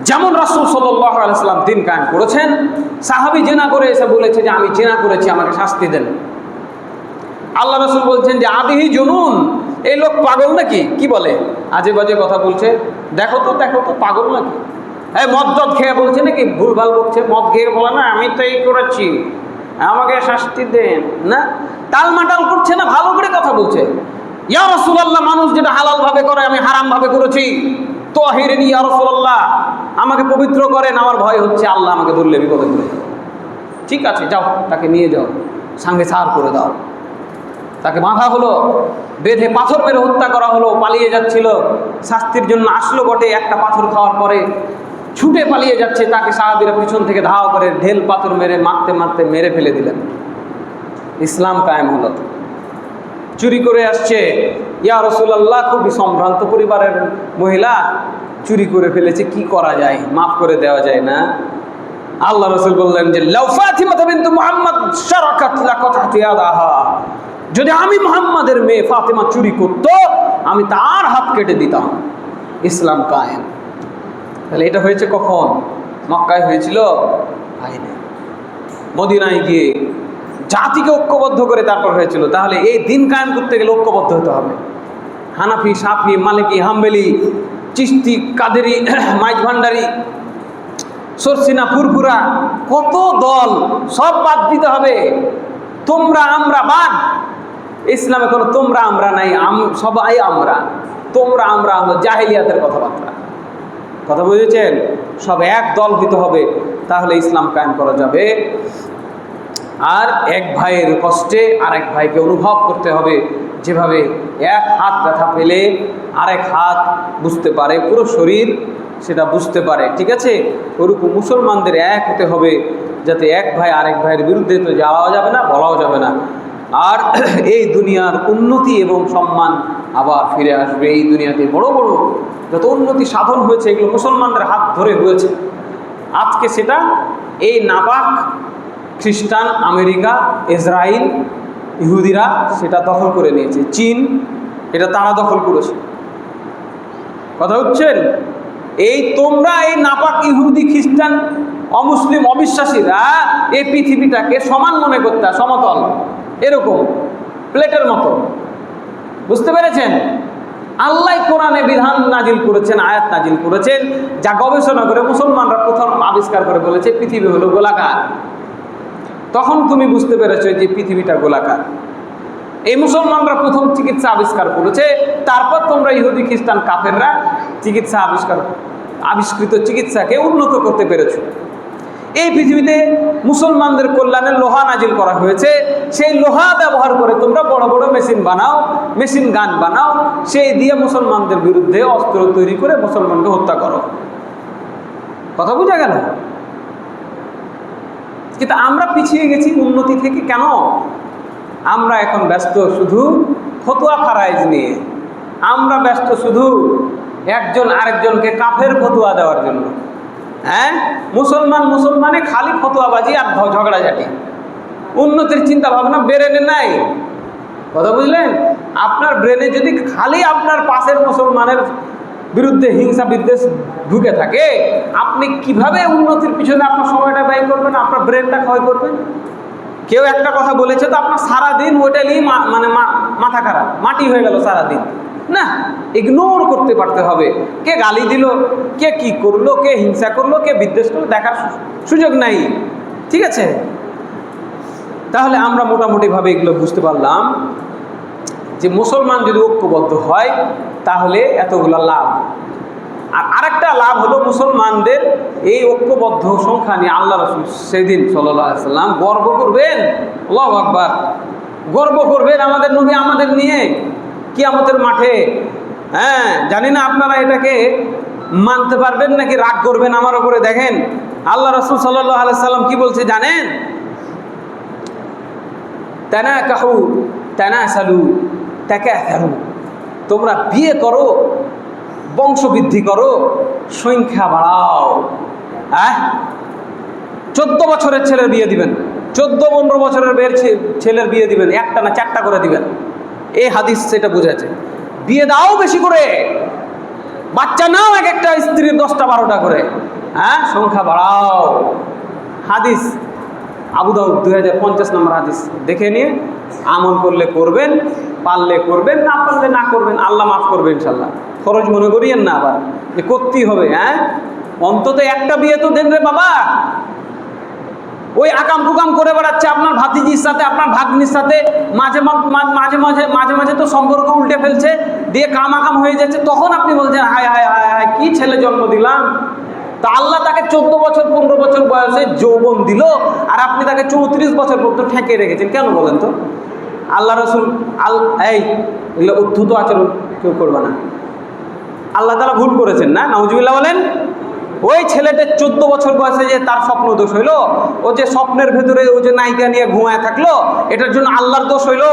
যেমন রাসূল সাল্লাল্লাহু আলাইহি ওয়াসাল্লাম দিন কায়েম করেছেন। সাহাবী জিনা করে এসে বলেছে যে আমি জিনা করেছি, আমাকে শাস্তি দেন। আল্লাহ রাসূল বলছেন যে আবিহি জুনুন, এই লোক পাগল নাকি? কি বলে? আজে বাজে কথা বলছে, দেখো তো পাগল নাকি? এই মদ খেয়ে বলছে নাকি? ভুলভাল বলছে, মদ খেয়ে বলে না আমি তো এই করেছি, আমাকে শাস্তি দেন না। টালমাটাল করছে না, ভালো করে কথা বলছে। ইয়া রাসূলুল্লাহ, মানুষ যেটা হালাল ভাবে করে আমি হারাম ভাবে করেছি, তাহিরিনি ইয়া রাসূলুল্লাহ, আমাকে পবিত্র করেন, আমার ভয় হচ্ছে আল্লাহ আমাকে ধরলে বিপদে পড়ে যাবে। ঠিক আছে, যাও, তাকে নিয়ে যাও, সঙ্গে সার করে দাও। তাকে বাঁধা হলো, বেঁধে পাথর মেরে হত্যা করা হলো। পালিয়ে যাচ্ছিল, শাস্তির জন্য আসলো বটে, একটা পাথর খাওয়ার পরে ছুটে পালিয়ে যাচ্ছে, তাকে সাহাবীরা পিছন থেকে ধাওয়া করে ঢেল পাথর মেরে মারতে মেরে ফেলে দিলেন। ইসলাম কায়েম হলো। চুরি করে আসছে, ইয়া রাসূলুল্লাহ, খুবই সম্ভ্রান্ত পরিবারের মহিলা, চুরি করে ফেলেছে, কি করা যায়? মাফ করে দেওয়া যায় না? আল্লাহ রাসূল বললেন যে লাউ ফাতিমা বিনতু মুহাম্মদ শারাকাত লাকাতাতু ইয়াদাহা, যদি আমি মুহাম্মাদের মেয়ে ফাতিমা চুরি করত আমি তার হাত কেটে দিতাম। ইসলাম কায়েম। তাহলে এটা হয়েছে কখন? মক্কায় হয়েছিল, হয়নি। মদিনায় গিয়ে জাতিকে ঐক্যবদ্ধ করে তারপর হয়েছিল। তাহলে এই দিন কায়েম করতে গেলে ঐক্যবদ্ধ হতে হবে। হানাফি, শাফি, মালিকি, হাম্বলি, চিশতি, কাদেরি, মাইজ ভান্ডারি, সরসিনা, ফুরফুরা, কত দল, সব বাদ দিতে হবে। তোমরা আমরা বাদ। ইসলামে কোনো তোমরা আমরা নাই, সবাই আমরা। তোমরা আমরা হলো জাহেলিয়াতের কথাবার্তা। কথা বুঝেছেন? সব এক দল হইতে হবে, তাহলে ইসলাম কায়েম করা যাবে। আর এক ভাইয়ের কষ্টে আরেক ভাইকে অনুভব করতে হবে। যেভাবে এক হাত ব্যথা পেলে আরেক হাত বুঝতে পারে, পুরো শরীর সেটা বুঝতে পারে, ঠিক আছে? ওরকম মুসলমানদের এক হতে হবে, যাতে এক ভাই আরেক ভাইয়ের বিরুদ্ধে তো যাওয়াও যাবে না, বলাও যাবে না। আর এই দুনিয়ার উন্নতি এবং সম্মান আবার ফিরে আসবে। এই দুনিয়াতে বড় বড় যত উন্নতি সাধন হয়েছে এগুলো মুসলমানদের হাত ধরে হয়েছে। আজকে সেটা এই নাপাক খ্রিস্টান, আমেরিকা, ইসরায়েল, ইহুদিরা সেটা দখল করে নিয়েছে। চীন, এটা তারা দখল করেছে। কথা হচ্ছেন? এই তোমরা এই নাপাক ইহুদি, খ্রিস্টান, অমুসলিম, অবিশ্বাসীরা এই পৃথিবীটাকে সমান মনে করতে, সমতল, এরকম প্লেটের মতো। বুঝতে পেরেছেন? আল্লাহ কোরআনে বিধান নাজিল করেছেন, আয়াত নাজিল করেছেন, যা গবেষণা করে মুসলমানরা প্রথম আবিষ্কার করে বলেছে পৃথিবী হলো গোলাকার। তখন তুমি বুঝতে পেরেছো যে পৃথিবীটা গোলাকার। এই মুসলমানরা প্রথম চিকিৎসা আবিষ্কার করেছে, তারপর তোমরা ইহুদি, খ্রিস্টান, কাফেররা চিকিৎসা আবিষ্কৃত চিকিৎসাকে উন্নত করতে পেরেছো। এই পৃথিবীতে মুসলমানদের কল্যাণে লোহা নাজিল করা হয়েছে। সেই লোহা ব্যবহার করে তোমরা বড় বড় মেশিন বানাও, মেশিন গান বানাও, সেই দিয়ে মুসলমানদের বিরুদ্ধে অস্ত্র তৈরি করে মুসলমানকে হত্যা করো। কথা বোঝা গেল? কিন্তু আমরা পিছিয়ে গেছি উন্নতি থেকে। কেন? আমরা এখন ব্যস্ত শুধু ফতোয়া ফারাইজ নিয়ে। আমরা ব্যস্ত শুধু একজন আরেকজনকে কাফের ফতোয়া দেওয়ার জন্য। হ্যাঁ, মুসলমানে খালি ফতোয়াবাজি আর ঝগড়াঝাটি। উন্নতির চিন্তা ভাবনা ব্রেনে নাই। কথা বুঝলেন? আপনার ব্রেনে যদি খালি আপনার পাশের মুসলমানের বিরুদ্ধে হিংসা বিদ্বেষ ঢুকে থাকে, আপনি কিভাবে উন্নতির পিছনে আপনার সময়টা ব্যয় করবেন, আপনার ব্রেনটা ক্ষয় করবেন? কেউ একটা কথা বলেছে তো আপনার সারাদিন ওইটা নিয়ে মানে মাথা খারাপ, মাটি হয়ে গেল সারাদিন। না, ইগনোর করতে পারতে হবে। কে গালি দিল, কে কি করলো, কে হিংসা করলো, কে বিদ্বেষ করলো, দেখার সুযোগ নাই। ঠিক আছে? তাহলে আমরা মোটামুটিভাবে এগুলো বুঝতে পারলাম যে মুসলমান যদি ঐক্যবদ্ধ হয় তাহলে এতগুলো লাভ। আর আরেকটা লাভ হলো মুসলমানদের এই ঐক্যবদ্ধ সংখ্যা নিয়ে আল্লাহ রাসূল সেদিন সাল্লাল্লাহু আলাইহি সাল্লাম গর্ব করবেন। আল্লাহু আকবার, গর্ব করবেন আমাদের নবী আমাদের নিয়ে কিয়ামতের মাঠে। হ্যাঁ, জানি না আপনারা এটাকে মানতে পারবেন নাকি রাগ করবেন আমার উপরে। দেখেন আল্লাহ রাসূল সাল্লাল্লাহু আলাইহি সাল্লাম কি বলছে জানেন? তানাকাহু তানাসালু তাকাথারু, তোমরা বিয়ে করো, বংশবৃদ্ধি করো, সংখ্যা বাড়াও। 14 বছরের ছেলের বিয়ে দিবেন, 14-15 বছরের ছেলের বিয়ে দিবেন, একটা না 4টা করে দিবেন। এই হাদিস সেটা বুঝাচ্ছে। বিয়ে দাও বেশি করে, বাচ্চা নাও এক একটা স্ত্রীর 10টা 12টা করে। সংখ্যা বাড়াও। হাদিস আবু দাউদ 2050 নম্বর হাদিস। দেখে নিয়ে আমল করলে করবেন, পারলে করবেন, না পারলে না করবেন, আল্লাহ মাফ করবে ইনশাল্লাহ। খরচ মনে করিয়েন না আবার যে করতেই হবে। অন্তত একটা বিয়ে তো দেন রে বাবা। ওই আকাম কুকাম করে বেড়াচ্ছে আপনার ভাতিজির সাথে, আপনার ভাগ্নির সাথে, মাঝে মাঝে তো সম্পর্ক উল্টে ফেলছে, দিয়ে কামাকাম হয়ে যাচ্ছে। তখন আপনি বলছেন হায় হায় হায় হায়, কি ছেলে জন্ম দিলাম। তা আল্লাহ তাকে 14 বছর 15 বছর বয়সে যৌবন দিল, আর আপনি তাকে 34 বছর পর্যন্ত ঠেকে রেখেছেন। কেন বলেন তো? আল্লাহ রসুল এগুলো উদ্ধত আচরণ কেউ করবে না। আল্লাহ তাআলা ভুল করেছেন না, নাউজুবিল্লাহ বলেন। ওই ছেলেটা 14 বছর বয়সে যে তার স্বপ্ন দোষ হইলো, ও যে স্বপ্নের ভেতরে ও যে নায়িকা নিয়ে ঘুমায় থাকলো, এটার জন্য আল্লাহর দোষ হইলো।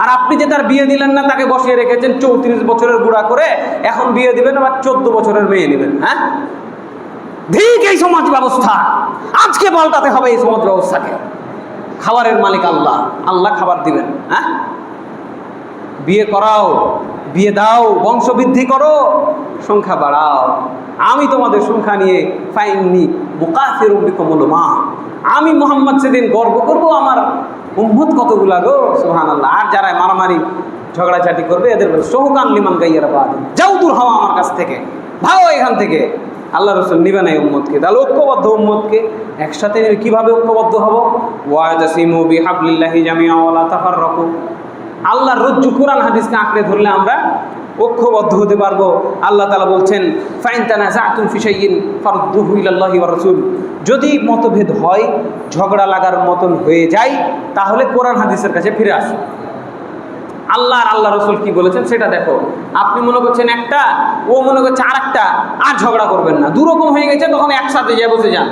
আর আপনি যে তার বিয়ে দিলেন না, তাকে বসিয়ে রেখেছেন 34 বছরের বুড়া করে, এখন বিয়ে দিবেন আবার 14 বছরের মেয়ে নেবেন। ঠিক এই সমাজ ব্যবস্থা আজকে পাল্টাতে হবে। এই সমাজ ব্যবস্থাকে, খাবারের মালিক আল্লাহ, আল্লাহ খাবার দিবেন। বিয়ে করাও, বিয়ে দাও, বংশবৃদ্ধি করো, সংখ্যা বাড়াও। আমি তোমাদের সংখ্যা নিয়ে ফাইন্নি মুকাফিরুম বিকুমুল মা, আমি মুহাম্মদ সেদিন গর্ব করব আমার উম্মত কতগুলা গো, সুবহানাল্লাহ। আর যারা মারামারি ঝগড়াঝাটি করবে এদের বলে সোহকান লিমান গাইয়ার বাদ, যাও দূর হও আমার কাছ থেকে, ভাগো এখান থেকে। আল্লাহ রসুল নিবে না এই উম্মতকে। তাহলে ঐক্যবদ্ধ উম্মতকে একসাথে কিভাবে ঐক্যবদ্ধ হব? ওয়াতাসিমু বিহাবলিল্লাহি জামিআ ওয়া লা তাফাররাকু, আল্লাহর রজ্জু কোরআন হাদিসকে আঁকড়ে ধরলে আমরা ঐক্যবদ্ধ হতে পারবো। আল্লাহ তাআলা বলছেন ফাইন তানাযাতুম ফি শাইইন ফারুদ্দুহু ইলাল্লাহি ওয়া রাসূল, যদি মতভেদ হয়, ঝগড়া লাগার মতন হয়ে যায়, তাহলে কোরআন হাদিসের কাছে ফিরে আসো। আল্লাহ রসুল কি বলেছেন সেটা দেখো। আপনি মনে করছেন একটা, ও মনে করছে আর একটা, আর ঝগড়া করবেন না। দুরকম হয়ে গেছে, তখন একসাথে যা বসে যান।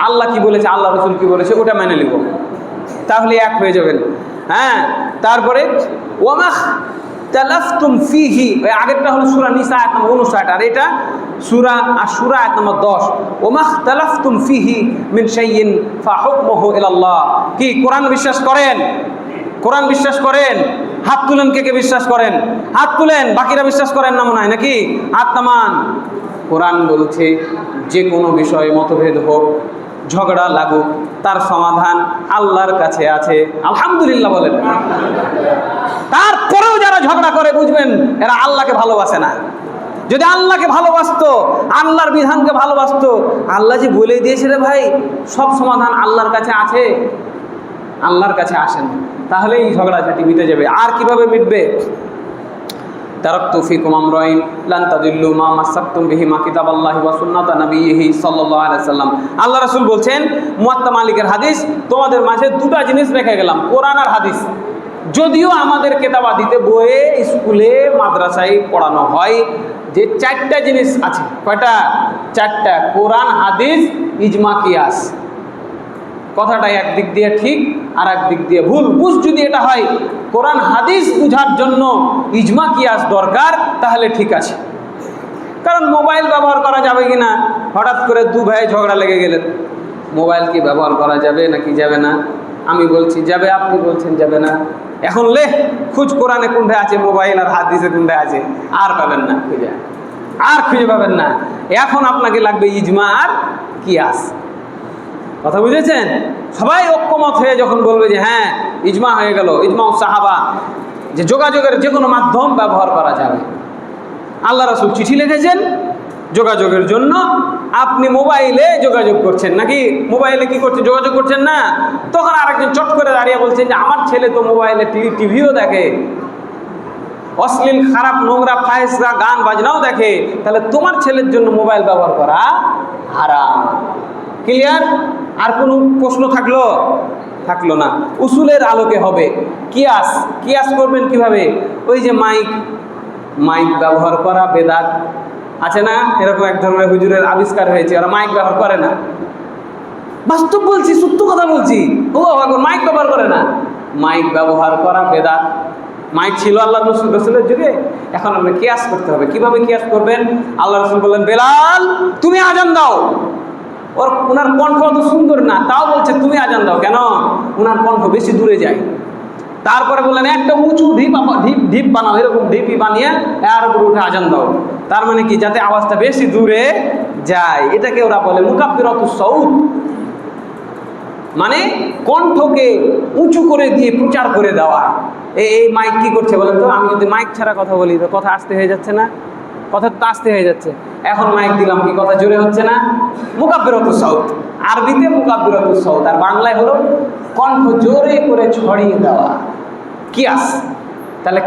আল্লাহ কি বলেছে, আল্লাহ রসুল কি বলেছে, ওটা মেনে নিব, তাহলে এক হয়ে যাবেন। তারপরে ওয়ামাখ তালাফতুম ফিহি, আগেরটা হলো সূরা নিসা আয়াত নম্বর 59, আর এটা সূরা আশ-শুরা আয়াত নম্বর 10। ওয়ামাখ তালাফতুম ফিহি মিন শাইইন ফাহুকমুহু ইলাল্লাহ। কি কোরআন বিশ্বাস করেন? কোরআন বিশ্বাস করেন? হাত তুলেন, কে কে বিশ্বাস করেন? হাত তুলেন। বাকিরা বিশ্বাস করেন না মনে হয় নাকি? হাত নামান। কোরআন বলছে যে কোনো বিষয়ে মতভেদ হোক, ঝগড়া লাগুক, তার সমাধান আল্লাহর কাছে আছে। আলহামদুলিল্লাহ বলেন। তারপরেও যারা ঝগড়া করে বুঝবেন এরা আল্লাহকে ভালোবাসে না। যদি আল্লাহকে ভালোবাসতো, আল্লাহর বিধানকে ভালোবাসতো, আল্লাহ যে বলে দিয়েছে রে ভাই সব সমাধান আল্লাহর কাছে আছে, আল্লাহর কাছে আসেন, তাহলে এই ঝগড়াঝাটি মিটে যাবে। আর কিভাবে মিটবে? তারাকতু ফিকুম আমরাইন লান তাদিল্লু মা মাসাকতুম বিহিমা কিতাবাল্লাহি ওয়া সুন্নাতা নবিয়্যিহি সাল্লাল্লাহু আলাইহি ওয়াসাল্লাম। আল্লাহ রাসূল বলছেন, মুয়াত্তা মালিকের হাদিস, তোমাদের মাঝে দুটা জিনিস রেখে গেলাম, কোরআন আর হাদিস। যদিও আমাদের কেতাবাদিতে বইয়ে, স্কুলে, মাদ্রাসায় পড়ানো হয় যে 4টা জিনিস আছে। কয়টা? 4টা। কোরআন, হাদিস, ইজমা, কিয়াস। কথাটা একদিক দিয়ে ঠিক আর একদিক দিয়ে ভুল। বুঝ যদি এটা হয় কোরআন হাদিস বুঝার জন্য ইজমা কিয়াস দরকার, তাহলে ঠিক আছে। কারণ মোবাইল ব্যবহার করা যাবে কি না, হঠাৎ করে দু ভাই ঝগড়া লেগে গেলেন, মোবাইল কি ব্যবহার করা যাবে নাকি যাবে না? আমি বলছি যাবে, আপনি বলছেন যাবে না। এখন খোঁজ কোরআনে কোনটা আছে, মোবাইল আর হাদিসে কোনটা আছে, আর পাবেন না খুঁজে। আর খুঁজে পাবেন না। এখন আপনাকে লাগবে ইজমা আর কিয়াস। কথা বুঝেছেন? সবাই ঐক্যমত হয়ে যখন বলবে যে হ্যাঁ ইজমা হয়ে গেল, ইজমা সাহাবা, যে যোগাযোগের যে কোনো মাধ্যম ব্যবহার করা যাবে। আল্লাহ রাসূল চিঠি লিখেছেন যোগাযোগের জন্য, আপনি মোবাইলে যোগাযোগ করছেন নাকি? মোবাইলে কি করছেন? যোগাযোগ করছেন না? তখন আরেকজন চট করে দাঁড়িয়ে বলছেন যে আমার ছেলে তো মোবাইলে টিভিও দেখে, অশ্লীল খারাপ নোংরা ফাহেসরা গান বাজনাও দেখে, তাহলে তোমার ছেলের জন্য মোবাইল ব্যবহার করা হারাম। ক্লিয়ার? আর কোনো প্রশ্ন থাকলো না। উসুলের আলোকে হবে কিয়াস। কিয়াস করবেন কিভাবে? ওই যে মাইক ব্যবহার করা বেদাত আছে না, এরকম এক ধরনের হুজুরের আবিষ্কার হয়েছে, ওরা মাইক ব্যবহার করে না। বাস্তব বলছি, সত্য কথা বলছি। ও এখন মাইক ব্যবহার করে না। মাইক ব্যবহার করা বেদাত। মাইক ছিল আল্লাহ রসুলের যুগে, এখন আমরা কিয়াস করতে হবে। কিভাবে কিয়াস করবেন? আল্লাহ রসুল বললেন বেলাল তুমি আজান দাও। ওনার কণ্ঠ অত সুন্দর না, তাও বলছে তুমি আজান দাও। কেন? ওনার কণ্ঠ বেশি দূরে যায়। তারপরে বললেন একটা উঁচু ঢিপ বানাও, এরকম ঢিপই বানিয়ে এর উপরে উঠে আজান দাও। তার মানে কি? যাতে আওয়াজটা বেশি দূরে যায়। এটাকে ওরা বলে মুকাব্বিরাতুস সাউত, মানে কণ্ঠকে উঁচু করে দিয়ে প্রচার করে দেওয়া। এই মাইক কি করছে বলেন তো? আমি যদি মাইক ছাড়া কথা বলি তো কথা আস্তে হয়ে যাচ্ছে না? কথা তো আস্তে হয়ে যাচ্ছে। এখন মাইক দিলাম, কি কথা জোরে হচ্ছে না? মুকাব্বিরাতুস সাউত, আরবিতে মুকাব্বিরাতুস সাউত, আর বাংলায় হলো কণ্ঠ জোরে করে ছড়িয়ে দেওয়া। কিয়াস। তাহলে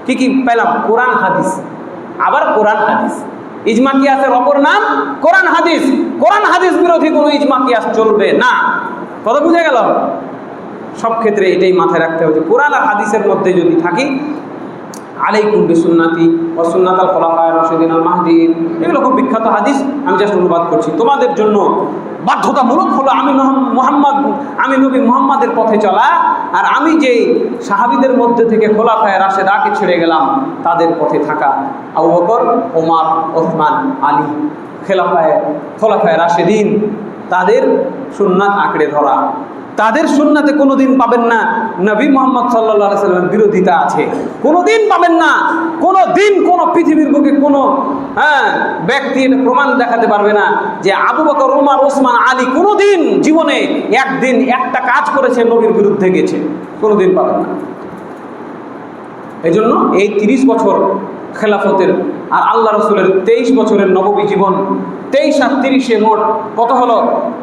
কি পেলাম? কোরআন হাদিস, আবার কোরআন হাদিস। ইজমা কিয়াসের অপর নাম কোরআন হাদিস। কোরআন হাদিস বিরোধী কোনো ইজমা কিয়াস চলবে না। কথা বুঝে গেল? সব ক্ষেত্রে এটাই মাথায় রাখতে হবে, কোরআন আর হাদিসের মধ্যে যদি থাকি, আলাইকুম বিসুন্নতি ওয়া সুন্নাতাল খুলাফায়ে রাশিদিন আল মাহদিয়িন, এগুলো খুব বিখ্যাত হাদিস, আমি জাস্ট অনুবাদ করছি। তোমাদের জন্য বাধ্যতামূলক হলো আমি নবী মুহাম্মাদের পথে চলা, আর আমি যে সাহাবীদের মধ্যে থেকে খোলাফায়ে রাশেদাকে ছেড়ে গেলাম তাদের পথে থাকা। আবু বকর, ওমর, ওসমান, আলী, খোলাফায়ে রাশেদিন, তাদের সুন্নাত আঁকড়ে ধরা। তাদের সুন্নাতে কোনোদিন পাবেন না নবী মুহাম্মদ সাল্লাল্লাহু আলাইহি সাল্লামের বিরোধিতা আছে, কোনোদিন পাবেন না। কোনোদিন কোনো পৃথিবীর বুকে কোনো ব্যক্তি এটা প্রমাণ দেখাতে পারবে না যে আবু বকর, ওমর, ওসমান, আলী কোনোদিন জীবনে একদিন একটা কাজ করেছে নবীর বিরুদ্ধে গেছে, কোনোদিন পাবেন না। এই জন্য এই 30 বছর খেলাফতের আর আল্লাহ রসুলের 23 বছরের নববী জীবন, 23 আর 30 মোট কত হলো?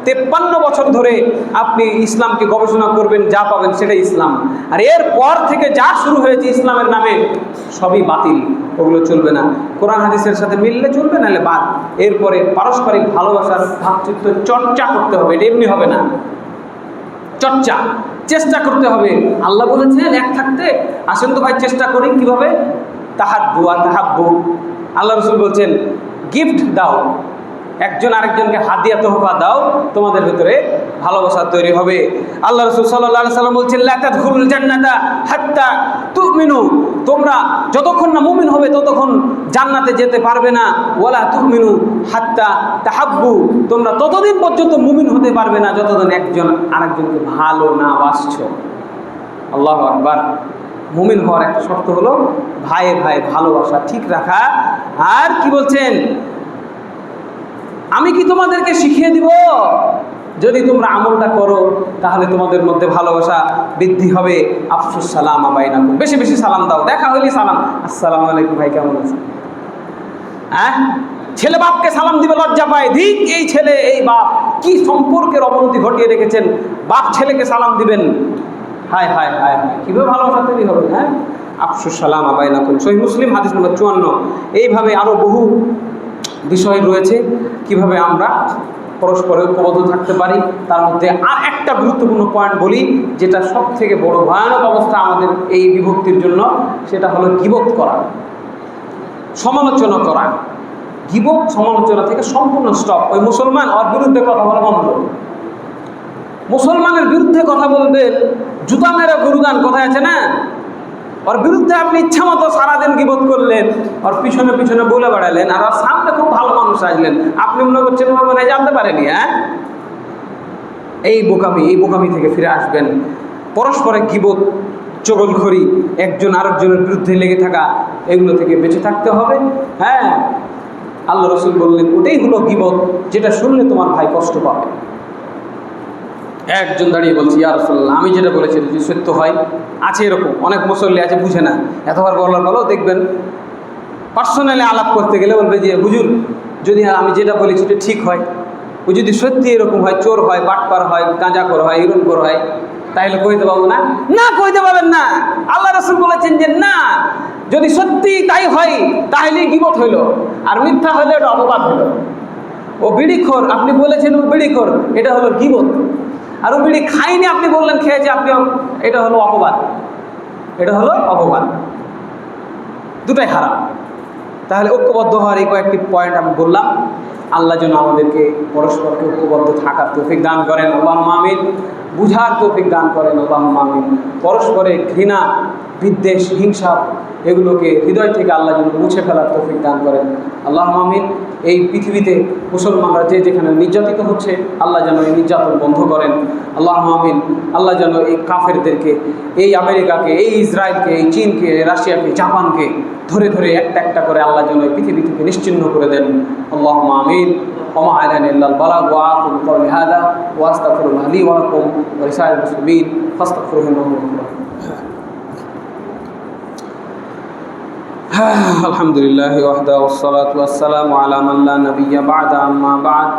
53 বছর ধরে আপনি ইসলামকে গবেষণা করবেন, যা পাবেন সেটাই ইসলাম। আর এর পর থেকে যা শুরু হয়েছে ইসলামের নামে সবই বাতিল, ওগুলো চলবে না। কোরআন হাদিসের সাথে মিললে চলবে, নাহলে বাদ। এরপরে পারস্পরিক ভালোবাসার ভাতৃত্ব চর্চা করতে হবে, এটা এমনি হবে না। চর্চা, চেষ্টা করতে হবে। আল্লাহ বলেছেন এক থাকতে, আসেন তো ভাই চেষ্টা করি। কিভাবে? তাহাব্বু ওয়া তাহাব্বু। আল্লাহ রাসূল বলছেন গিফট দাও, একজন আরেকজনকে হাদিয়া তোহফা দাও, তোমাদের ভিতরে ভালোবাসা তৈরি হবে। আল্লাহ রাসূল সাল্লাল্লাহু আলাইহি সাল্লাম বলছেন লা তাদখুলুল জান্নাতা হাত্তা তুমিনু, তোমরা যতক্ষণ না মুমিন হবে ততক্ষণ জান্নাতে যেতে পারবে না। ওয়ালা তুমিনু হাত্তা তাহাব্বু, তোমরা ততদিন পর্যন্ত মুমিন হতে পারবে না যতদিন একজন আরেকজনকে ভালো না বাসছো। আল্লাহু আকবার। মুমিন হওয়ার একটা শর্ত হলো ভাইয়ে ভাই ভালোবাসা ঠিক রাখা। আর কি বলছেন? আমি কি তোমাদেরকে শিখিয়ে দিব? যদি তোমরা আমলটা করো তাহলে তোমাদের মধ্যে ভালোবাসা বৃদ্ধি হবে। আফসুস সালামা বাইনাকুম, বেশি বেশি সালাম দাও, দেখা হইলে সালাম, আসসালামু আলাইকুম ভাই কেমন আছেন। ছেলে বাপকে সালাম দিবে লজ্জা পায়, ঠিক এই ছেলে এই বাপ কি সম্পর্কের অবনতি ঘটিয়ে রেখেছেন, বাপ ছেলেকে সালাম দিবেন। হায় হায় হায় হায়, কীভাবে ভালোবাসা তৈরি হবে? আফসুস সালামা বাইনাকুম, সহিহ মুসলিম হাদিস নম্বর 54। এইভাবে আরও বহু বিষয় রয়েছে কিভাবে আমরা পরস্পর ঐক্যবদ্ধ থাকতে পারি। তার মধ্যে আর একটা গুরুত্বপূর্ণ পয়েন্ট বলি, যেটা সব থেকে বড় ভয়ানক অবস্থা আমাদের এই বিভক্তির জন্য, সেটা হলো গীবত করা, সমালোচনা করা। গীবত সমালোচনা থেকে সম্পূর্ণ স্টপ। ওই মুসলমান ওর বিরুদ্ধে কথা বলা বন্ধ। মুসলমানের বিরুদ্ধে কথা বলবেন, জুতা মেরে গুরুদান কথায় আছে না, ওর বিরুদ্ধে আপনি ইচ্ছা মতো সারাদিন গীবত করলেন, ওর পিছনে পিছনে বলে বেড়ালেন, আর ওর সামনে খুব ভালো মানুষ আসলেন, আপনি মনে করছেন মানে জানতে পারেনি। এই বোকামি থেকে ফিরে আসবেন। পরস্পরে গীবত, চগলখড়ি, একজন আরেকজনের বিরুদ্ধে লেগে থাকা, এগুলো থেকে বেঁচে থাকতে হবে। আল্লাহ রসুল বললেন ওটাই হলো গীবত, যেটা শুনলে তোমার ভাই কষ্ট পাবে। একজন দাঁড়িয়ে বলছি, ইয়া রাসূলুল্লাহ, আমি যেটা বলেছি যদি সত্য হয়, আছে এরকম অনেক মুসল্লি আছে বুঝে না, এতবার বলার পরেও দেখবেন পার্সোনালি আলাপ করতে গেলে বলবে যে হুজুর যদি আমি যেটা বলেছি এটা ঠিক হয়, ও যদি সত্যি এরকম হয়, চোর হয়, বাটপার হয়, গাঁজাখোর হয়, ইরুনখোর হয়, তাহলে কইতে পারবো না? না, কইতে পারবেন না। আল্লাহ রাসূল বলেছেন যে না, যদি সত্যি তাই হয় তাহলে গীবত হইল, আর মিথ্যা হলে এটা অপবাদ হইল। ও বিড়িখোর, আপনি বলেছেন ও বিড়িখোর, এটা হলো গীবত। আর ও বিড়ি খাইনি, আপনি বললেন খেয়েছে, আপনি, এটা হলো অপবাদ, এটা হলো অপবাদ, দুটাই হারাম। তাহলে ঐক্যবদ্ধ হওয়ার এই কয়েকটি পয়েন্ট আমি বললাম। আল্লাহ যেন আমাদেরকে পরস্পরকে ঐক্যবদ্ধ থাকার তৌফিক দান করেন, আল্লাহুম্মা আমিন। বুঝার তৌফিক দান করেন, আল্লাহুম্মা আমিন। পরস্পরের ঘৃণা, বিদ্বেষ, হিংসা এগুলোকে হৃদয় থেকে আল্লাহ যেন মুছে ফেলার তৌফিক দান করেন, আল্লাহুম্মা আমিন। এই পৃথিবীতে মুসলমানরা যে যেখানে নির্যাতিত হচ্ছে, আল্লাহ যেন এই নির্যাতন বন্ধ করেন, আল্লাহুম্মা আমিন। আল্লাহ যেন এই কাফেরদেরকে, এই আমেরিকাকে, এই ইসরায়েলকে, এই চীনকে, রাশিয়াকে, জাপানকে ধরে ধরে একটা একটা করে আল্লাহ যেন এই পৃথিবী থেকে নিশ্চিহ্ন করে দেন, আল্লাহুম্মা আমিন। ওয়া মা আলাইনা ইল্লাল বালাগ ওয়া আকুলু কওলি হাযা ওয়া আস্তাগফিরুল্লাহ লি ওয়া লাকুম ওয়া লিসাইরিল মুসলিমিন ফাস্তাগফিরুহু ইন্নাহু হুয়াল গফুরুর রাহিম। আলহামদুলিল্লাহি ওয়াহদাহু ওয়াস সালাতু ওয়াস সালামু আলা মান লা নাবিয়্যা বা'দা, আম্মা বা'দ।